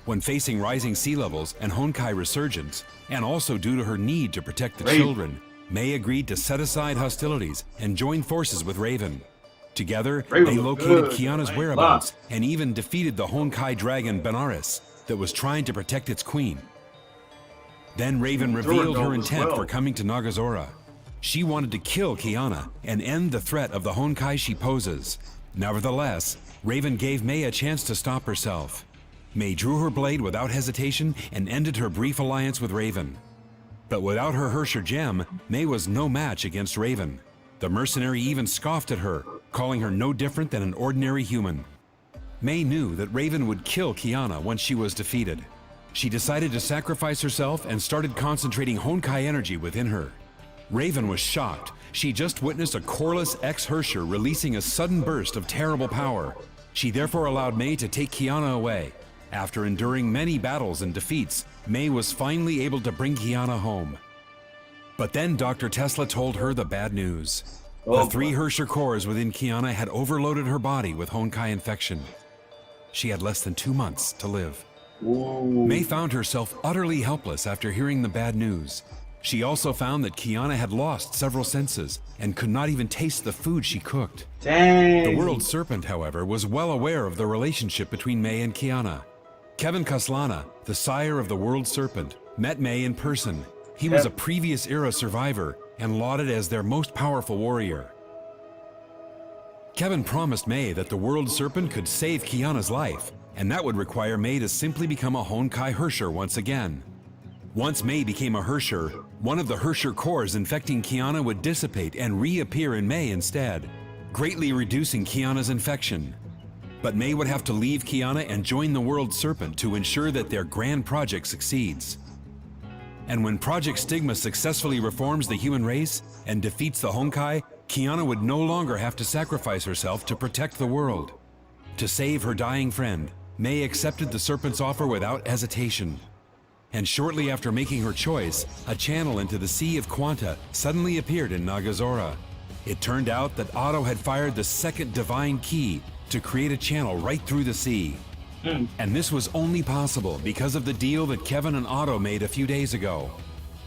When facing rising sea levels and Honkai resurgence, and also due to her need to protect the children, Mei agreed to set aside hostilities and join forces with Raven. Together, they located Kiana's whereabouts and even defeated the Honkai dragon Benares that was trying to protect its queen. Then Raven revealed her intent for coming to Nagazora. She wanted to kill Kiana and end the threat of the Honkai she poses. Nevertheless, Raven gave Mei a chance to stop herself. Mei drew her blade without hesitation and ended her brief alliance with Raven. But without her Hersher gem, Mei was no match against Raven. The mercenary even scoffed at her, calling her no different than an ordinary human. Mei knew that Raven would kill Kiana once she was defeated. she decided to sacrifice herself and started concentrating Honkai energy within her. Raven was shocked. She just witnessed a coreless ex-Hersher releasing a sudden burst of terrible power. She therefore allowed Mei to take Kiana away. After enduring many battles and defeats, Mei was finally able to bring Kiana home. But then Dr. Tesla told her the bad news. The 3 Hersher cores within Kiana had overloaded her body with Honkai infection. She had less than 2 months to live. Ooh. Mei found herself utterly helpless after hearing the bad news. She also found that Kiana had lost several senses and could not even taste the food she cooked. Dang. The World Serpent, however, was well aware of the relationship between Mei and Kiana. Kevin Kaslana, the sire of the World Serpent, met Mei in person. He was a previous era survivor and lauded as their most powerful warrior. Kevin promised Mei that the World Serpent could save Kiana's life, and that would require Mei to simply become a Honkai Hersher once again. Once Mei became a Hersher, one of the Hersher cores infecting Kiana would dissipate and reappear in Mei instead, greatly reducing Kiana's infection. But Mei would have to leave Kiana and join the World Serpent to ensure that their grand project succeeds. And when Project Stigma successfully reforms the human race and defeats the Honkai, Kiana would no longer have to sacrifice herself to protect the world. To save her dying friend, Mei accepted the Serpent's offer without hesitation. And shortly after making her choice, a channel into the Sea of Quanta suddenly appeared in Nagazora. It turned out that Otto had fired the second divine key to create a channel right through the sea. And this was only possible because of the deal that Kevin and Otto made a few days ago.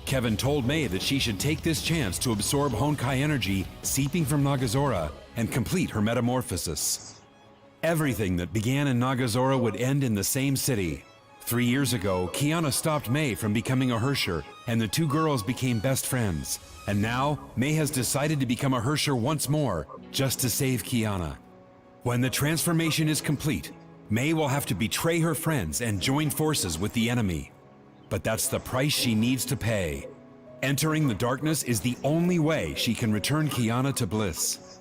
Kevin told Mei that she should take this chance to absorb Honkai energy seeping from Nagazora and complete her metamorphosis. Everything that began in Nagazora would end in the same city. 3 years ago, Kiana stopped Mei from becoming a Hersher, and the 2 girls became best friends. And now, Mei has decided to become a Hersher once more, just to save Kiana. When the transformation is complete, Mei will have to betray her friends and join forces with the enemy. But that's the price she needs to pay. Entering the darkness is the only way she can return Kiana to bliss.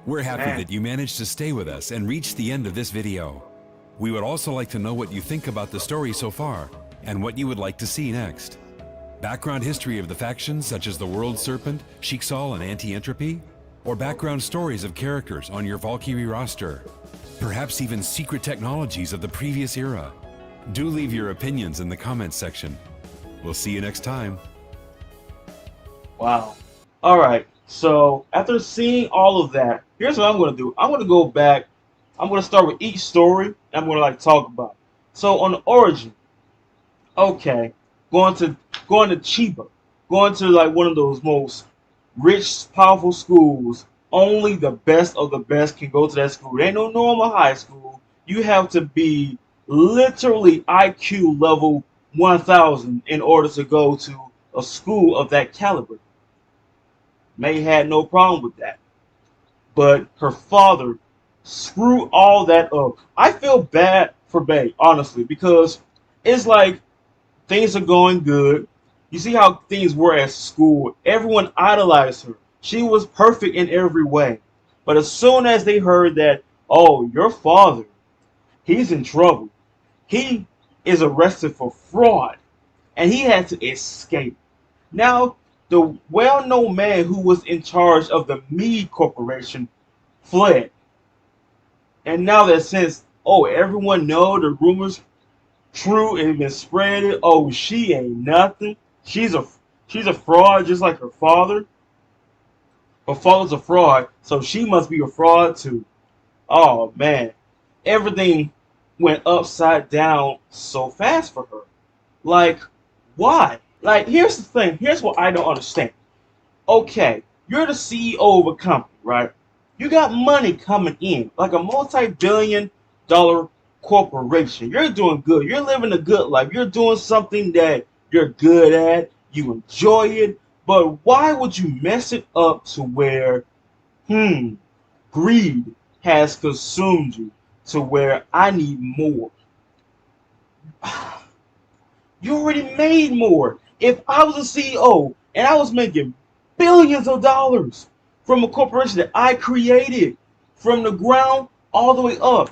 We're happy that you managed to stay with us and reach the end of this video. We would also like to know what you think about the story so far, and what you would like to see next. Background history of the factions such as the World Serpent, Sheiksal, and Anti-Entropy? Or background stories of characters on your Valkyrie roster? Perhaps even secret technologies of the previous era? Do leave your opinions in the comments section. We'll see you next time. Wow. Alright, so after seeing all of that, here's what I'm going to do. I'm going to go back. I'm going to start with each story, and I'm going to talk about it. So on the origin, okay, going to Chiba, going to one of those most rich, powerful schools. Only the best of the best can go to that school. There ain't no normal high school. You have to be literally IQ level 1000 in order to go to a school of that caliber. Mei had no problem with that. But her father screwed all that up. I feel bad for Mei, honestly, because it's like things are going good. You see how things were at school. Everyone idolized her. She was perfect in every way. But as soon as they heard that, oh, your father, he's in trouble. He is arrested for fraud. And he had to escape. Now, the well-known man who was in charge of the Meade Corporation fled. And now that since, oh, everyone know the rumors true and been spreading, oh, she ain't nothing. She's a fraud just like her father. Her father's a fraud, so she must be a fraud too. Oh man, everything went upside down so fast for her. Like, why? Like, here's the thing. Here's what I don't understand. Okay, you're the CEO of a company, right? You got money coming in, like a multi-billion-dollar corporation. You're doing good. You're living a good life. You're doing something that you're good at. You enjoy it. But why would you mess it up to where, greed has consumed you to where I need more? You already made more. If I was a CEO and I was making billions of dollars from a corporation that I created from the ground all the way up,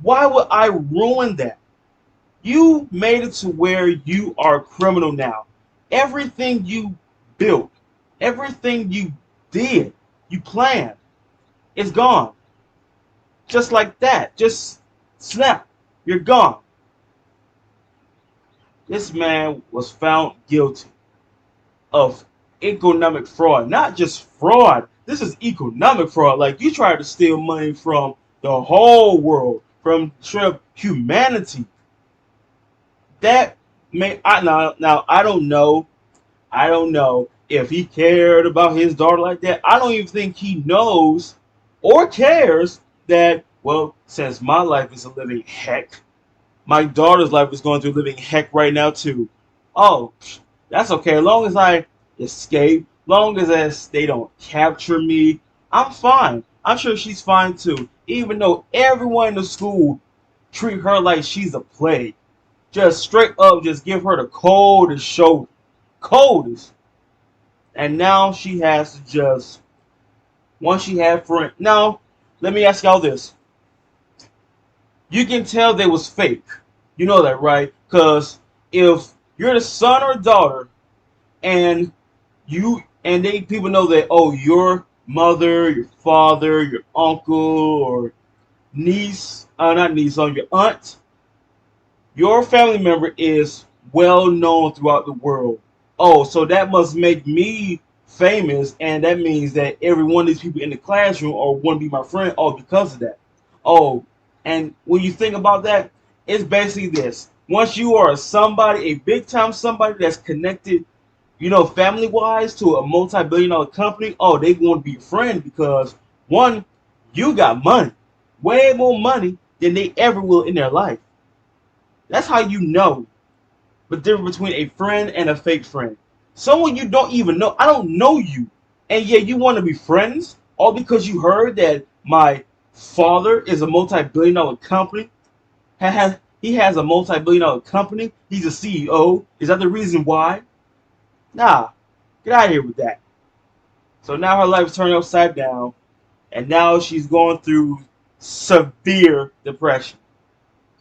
why would I ruin that? You made it to where you are a criminal now. Everything you built, everything you did, you planned, is gone. Just like that. Just snap. You're gone. This man was found guilty of economic fraud. Not just fraud. This is economic fraud. Like, you tried to steal money from the whole world, from humanity. That may now I don't know. I don't know if he cared about his daughter like that. I don't even think he knows or cares that, well, since my life is a living heck, my daughter's life is going through living heck right now too. Oh, that's okay. As long as I escape, long as they don't capture me, I'm fine. I'm sure she's fine too. Even though everyone in the school treat her like she's a plague. Just straight up just give her the coldest shoulder. Coldest. And now she has to just, once she had friends. Now, let me ask y'all this. You can tell they was fake. You know that, right? Because if you're the son or daughter and people know that, oh, your mother, your father, your uncle, or niece, not niece, your aunt, your family member is well known throughout the world. Oh, so that must make me famous, and that means that every one of these people in the classroom or want to be my friend, oh, because of that. Oh, and when you think about that, it's basically this. Once you are somebody, a big time somebody that's connected, family wise to a multi-billion-dollar company, oh, they want to be your friend because, one, you got money, way more money than they ever will in their life. That's how you know the difference between a friend and a fake friend. Someone you don't even know. I don't know you, and yet you want to be friends, all because you heard that my father is a multi-billion-dollar company. He has a multi-billion-dollar company. He's a CEO. Is that the reason why? Nah, get out of here with that. So now her life is turning upside down, and now she's going through severe depression.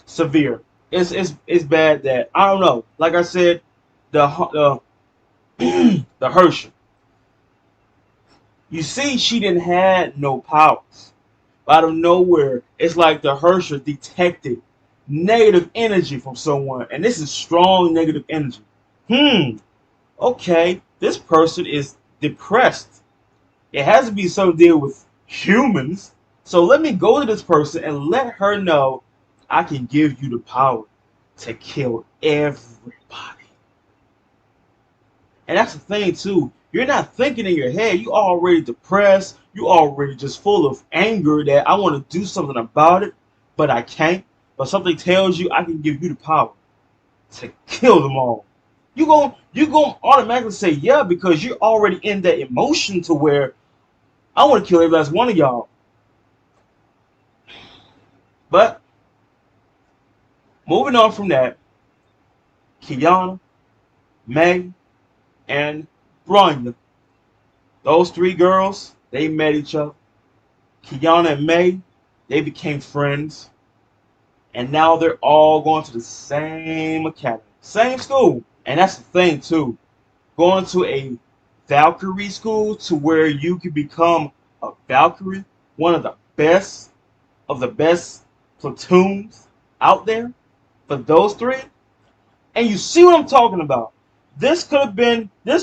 Severe. It's bad that, I don't know. Like I said, the the Herschel. You see, she didn't have no powers. Out of nowhere, it's like the Herschel detected negative energy from someone, and this is strong negative energy. Okay, this person is depressed. It has to be something to deal with humans. So let me go to this person and let her know I can give you the power to kill everybody. And that's the thing too. You're not thinking in your head. You already depressed. You already just full of anger that I want to do something about it, but I can't. But something tells you I can give you the power to kill them all. You gon' automatically say yeah because you're already in that emotion to where I want to kill every last one of y'all. But moving on from that, Kiana, May, and Bronya, those three girls, they met each other. Kiana and May, they became friends. And now they're all going to the same academy, same school. And that's the thing too. Going to a Valkyrie school to where you can become a Valkyrie, one of the best platoons out there for those three. And you see what I'm talking about. This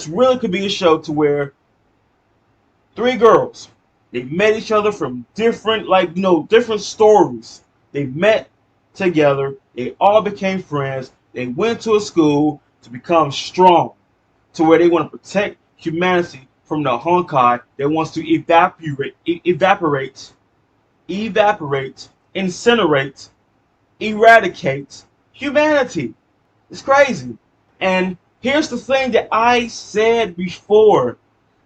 really could be a show to where three girls, they met each other from different, different stories. They met together. They all became friends. They went to a school to become strong, to where they want to protect humanity from the Honkai that wants to evaporate, incinerate, eradicate humanity. It's crazy. And here's the thing that I said before.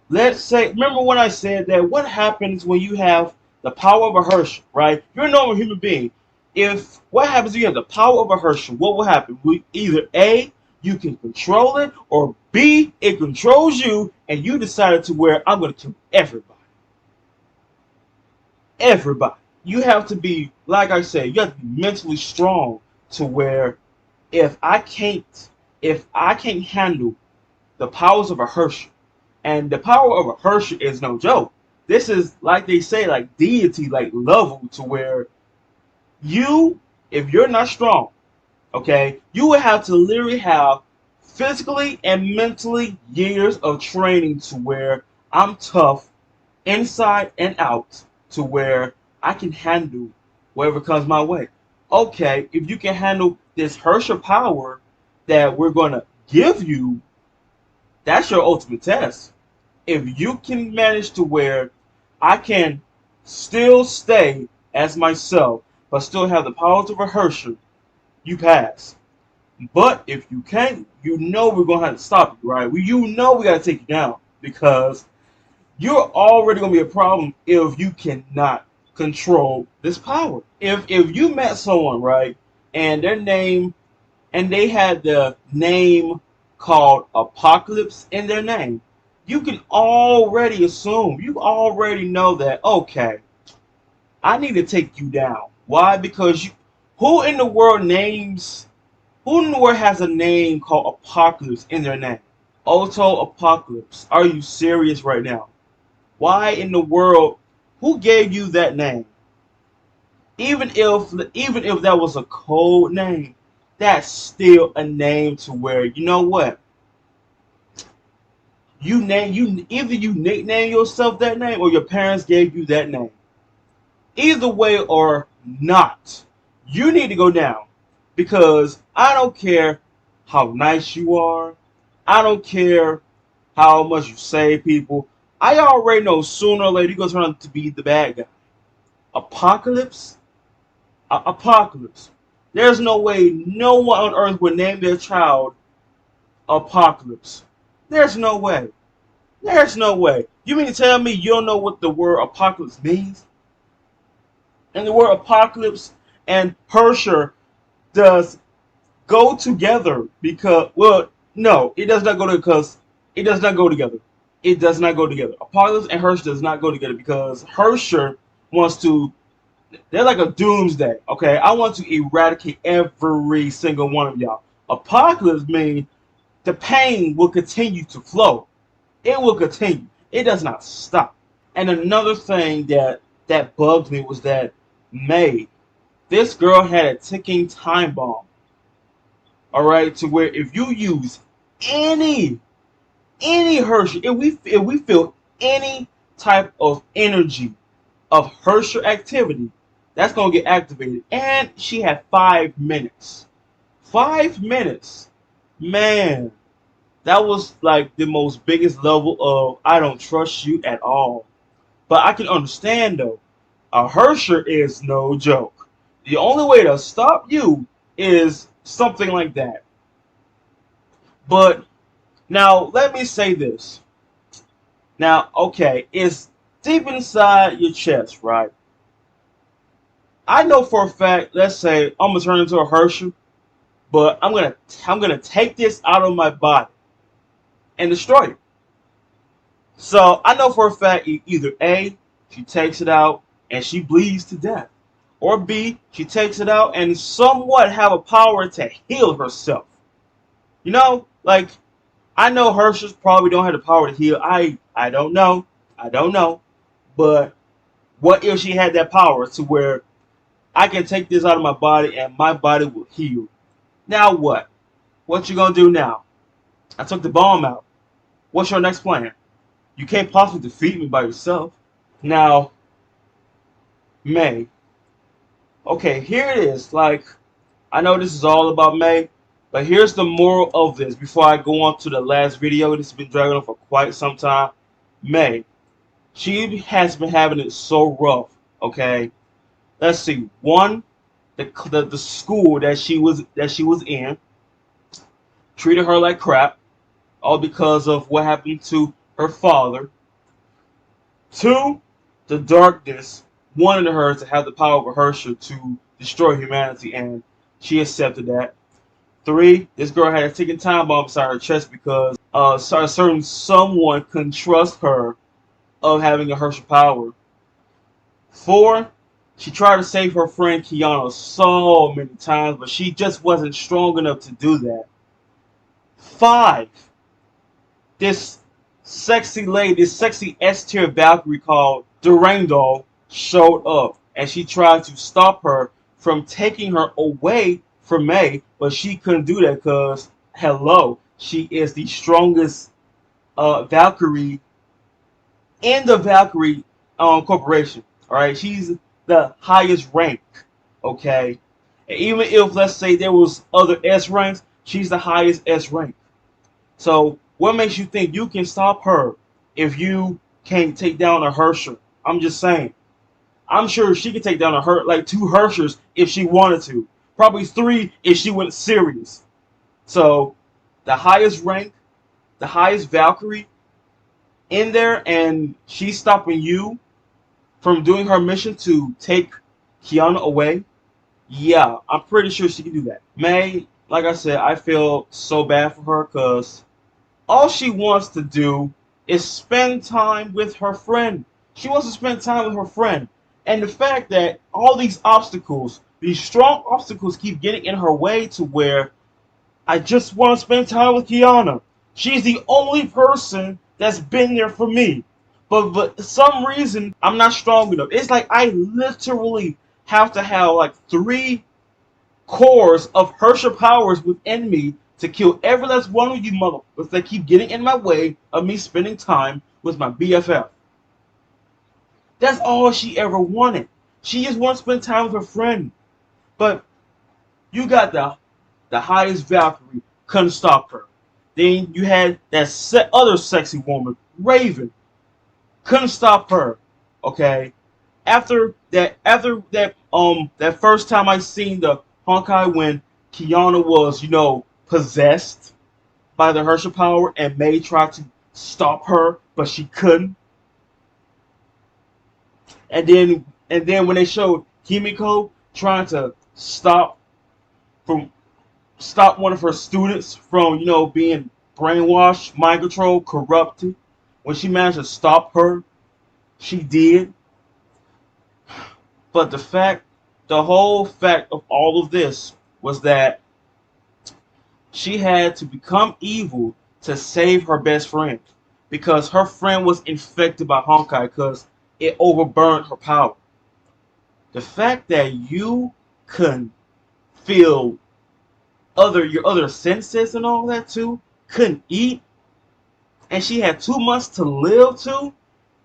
Let's say, remember when I said that what happens when you have the power of a Herschel, right? You're a normal human being. What happens when you have the power of a Herschel? What will happen? Either A, you can control it, or B, it controls you, and you decided to where I'm going to kill everybody. Everybody. You have to be, like I said, you have to be mentally strong to where if I can't handle the powers of a Herrscher, and the power of a Herrscher is no joke. This is like they say, like deity, like level to where you, if you're not strong, okay, you would have to literally have physically and mentally years of training to where I'm tough inside and out to where I can handle whatever comes my way. Okay, if you can handle this Herrscher power that we're going to give you, that's your ultimate test. If you can manage to where I can still stay as myself, but still have the powers of a Herrscher, you pass. But if you can't, you know we're gonna have to stop you, right? You know we gotta take you down because you're already gonna be a problem if you cannot control this power. If you met someone, right, and their name and they had the name called Apocalypse in their name, you can already assume, you already know that, okay, I need to take you down. Why? Because who in the world has a name called Apocalypse in their name? Otto Apocalypse. Are you serious right now? Why in the world? Who gave you that name? Even if that was a code name, that's still a name to where, you know what? Either you nickname yourself that name or your parents gave you that name. Either way or not, you need to go down because I don't care how nice you are. I don't care how much you save people. I already know sooner or later you're going to turn out to be the bad guy. Apocalypse? Apocalypse. There's no way no one on earth would name their child Apocalypse. There's no way. There's no way. You mean to tell me you don't know what the word apocalypse means? And the word apocalypse and Herrscher does go together because, well, no, it does not go together because it does not go together. It does not go together. Apocalypse and Herrscher does not go together because Herrscher wants to, they're like a doomsday, okay? I want to eradicate every single one of y'all. Apocalypse means the pain will continue to flow. It will continue. It does not stop. And another thing that bugged me was that May, this girl had a ticking time bomb. Alright, to where if you use any Herrscher, if we feel any type of energy of Herrscher activity, that's gonna get activated. And she had 5 minutes. 5 minutes. Man, that was like the most biggest level of I don't trust you at all. But I can understand though. A Herrscher is no joke. The only way to stop you is something like that. But now let me say this. Now, okay, it's deep inside your chest, right? I know for a fact, let's say I'm gonna turn into a Herrscher, but I'm gonna take this out of my body and destroy it. So I know for a fact either A, she takes it out and she bleeds to death, or B, she takes it out and somewhat have a power to heal herself. You know, like I know Herschels probably don't have the power to heal. I don't know. I don't know. But what if she had that power to where I can take this out of my body and my body will heal? Now what? What you gonna do now? I took the bomb out. What's your next plan? You can't possibly defeat me by yourself. Now, May. Okay, here it is. Like, I know this is all about May, but here's the moral of this before I go on to the last video. This has been dragging on for quite some time. May. She has been having it so rough, okay? Let's see. One, the school that she was in treated her like crap, all because of what happened to her father. Two, the darkness wanted her to have the power of a Herrscher to destroy humanity, and she accepted that. Three, this girl had a ticking time bomb inside her chest because a certain someone couldn't trust her of having a Herrscher power. Four, She tried to save her friend Kiana so many times, but she just wasn't strong enough to do that. 5. This sexy lady, this sexy S-tier Valkyrie called Durandal showed up, and she tried to stop her from taking her away from May, but she couldn't do that because, hello, she is the strongest Valkyrie in the Valkyrie corporation. Alright, she's the highest rank. Okay, and even if, let's say, there was other S ranks, she's the highest S rank. So what makes you think you can stop her if you can't take down a Hersher? I'm just saying. I'm sure she could take down like 2 Hershers if she wanted to. Probably 3 if she went serious. So the highest rank, the highest Valkyrie in there, and she's stopping you from doing her mission to take Kiana away. Yeah, I'm pretty sure she can do that. May, like I said, I feel so bad for her because all she wants to do is spend time with her friend. She wants to spend time with her friend. And the fact that all these obstacles, these strong obstacles, keep getting in her way to where I just want to spend time with Kiana. She's the only person that's been there for me. But for some reason, I'm not strong enough. It's like I literally have to have like 3 cores of Hersher powers within me to kill every last one of you motherfuckers that keep getting in my way of me spending time with my BFF. That's all she ever wanted. She just wants to spend time with her friend. But you got the highest Valkyrie, couldn't stop her. Then you had that other sexy woman, Raven, couldn't stop her. Okay, after that first time I seen the Honkai when Kiana was, possessed by the Hersher power, and May tried to stop her, but she couldn't. And then when they showed Himiko trying to stop one of her students from, being brainwashed, mind controlled, corrupted, when she managed to stop her, she did. But the whole fact of all of this was that she had to become evil to save her best friend, because her friend was infected by Honkai because it overburned her power. The fact that you couldn't feel your other senses and all that too, couldn't eat, and she had 2 months to live too,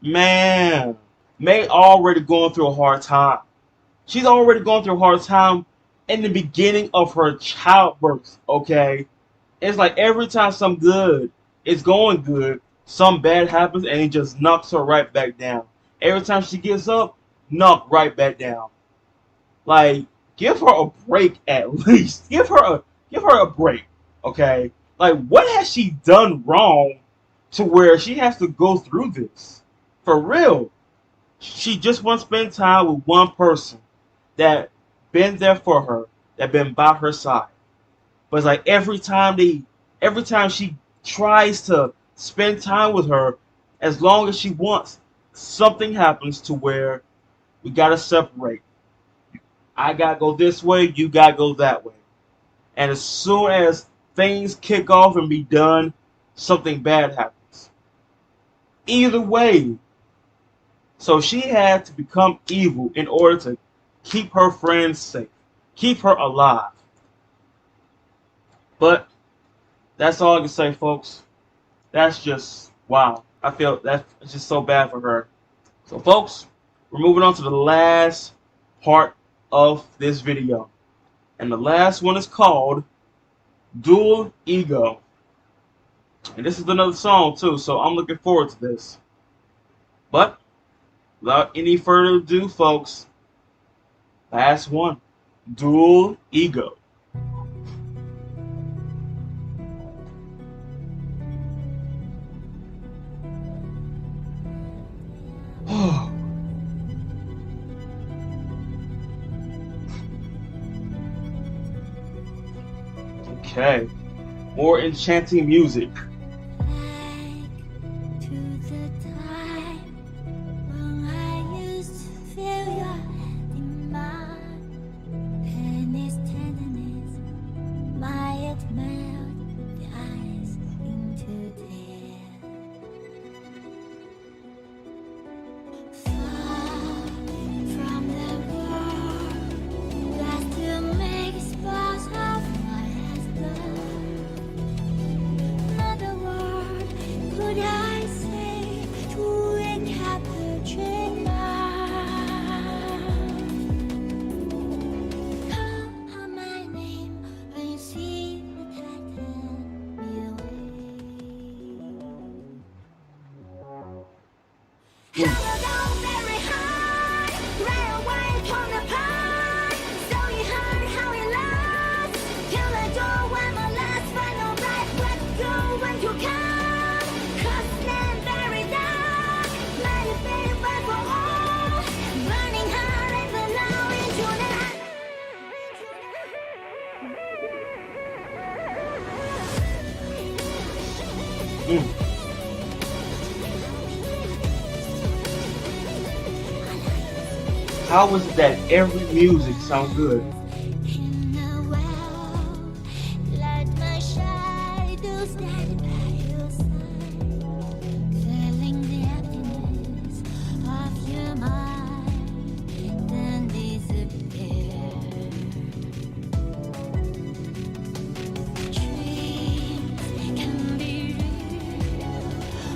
man, May already going through a hard time. She's already going through a hard time in the beginning of her childbirth, okay? It's like every time something good is going good, something bad happens and it just knocks her right back down. Every time she gets up, knocked right back down. Like, give her a break at least. Give her a break, okay? Like, what has she done wrong to where she has to go through this? For real. She just wants to spend time with one person that been there for her, that been by her side. But it's like every time she tries to spend time with her, as long as she wants, something happens to where we gotta separate. I gotta go this way, you gotta go that way. And as soon as things kick off and be done, something bad happens. Either way. So she had to become evil in order to keep her friends safe, keep her alive. But that's all I can say, folks. That's just, wow. I feel that's just so bad for her. So, folks, we're moving on to the last part of this video. And the last one is called Dual Ego. And this is another song, too, so I'm looking forward to this. But without any further ado, folks, last one, Dual Ego. Okay, more enchanting music. To the time when I used to feel your I say to a cappuccino? Call my name when you see the Titan away. Hello down very high, right away from the pie. So you heard how it lasts. Till the door one more last final right. Let's go when you come. Cause then very dark. Let it be right for all. Burning hard and the now into the night. How is it that every music sound good? In the well, let my shadow stand by your side, feeling the emptiness of your mind, then disappear. Dreams can be real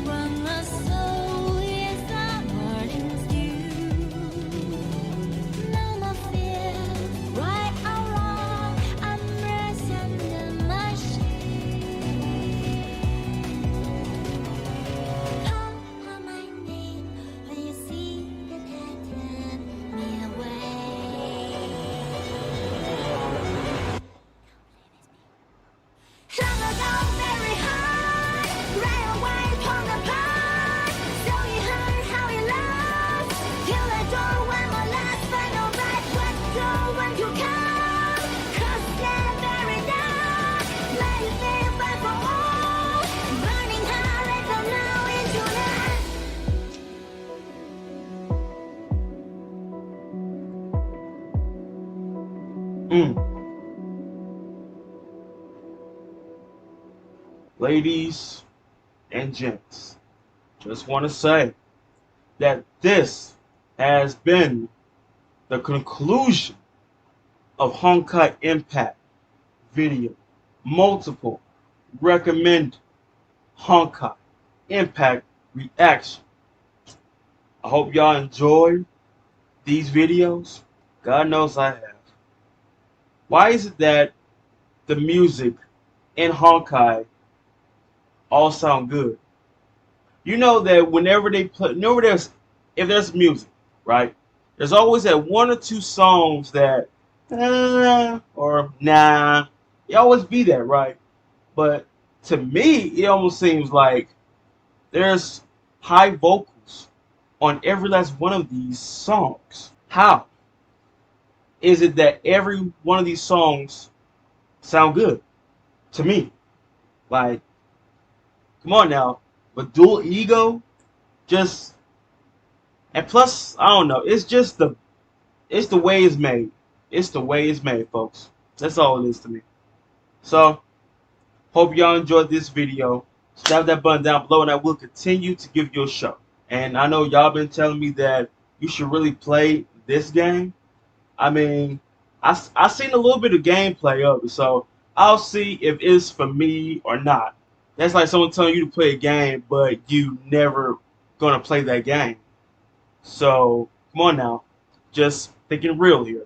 when the soul is the morning's dew. No more fear, right or wrong, I'm resting the machine. Call my name when you see the Titan me away. Hello down very high, right away from the pie. So you heard how it lasts. Till the door one more last final right. Let's go when you come. Cause then very dark. Let it be right for all. Burning hard and the now into the Ladies and gents, just want to say that this has been the conclusion of Honkai Impact video. Multiple recommend Honkai Impact reaction. I hope y'all enjoyed these videos. God knows I have. Why is it that the music in Honkai all sound good? You know that whenever they play, if there's music, right? There's always that one or two songs that or nah. It always be that, right? But to me, it almost seems like there's high vocals on every last one of these songs. How is it that every one of these songs sound good to me? Like, come on now, but Dual Ego, just, and plus, I don't know, it's the way it's made. It's the way it's made, folks. That's all it is to me. So, hope y'all enjoyed this video. Stab that button down below, and I will continue to give you a show. And I know y'all been telling me that you should really play this game. I mean, I seen a little bit of gameplay of it, so I'll see if it's for me or not. That's like someone telling you to play a game, but you never gonna play that game. So, come on now. Just thinking real here.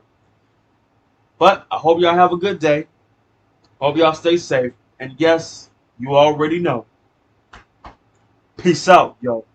But I hope y'all have a good day. Hope y'all stay safe. And yes, you already know. Peace out, yo.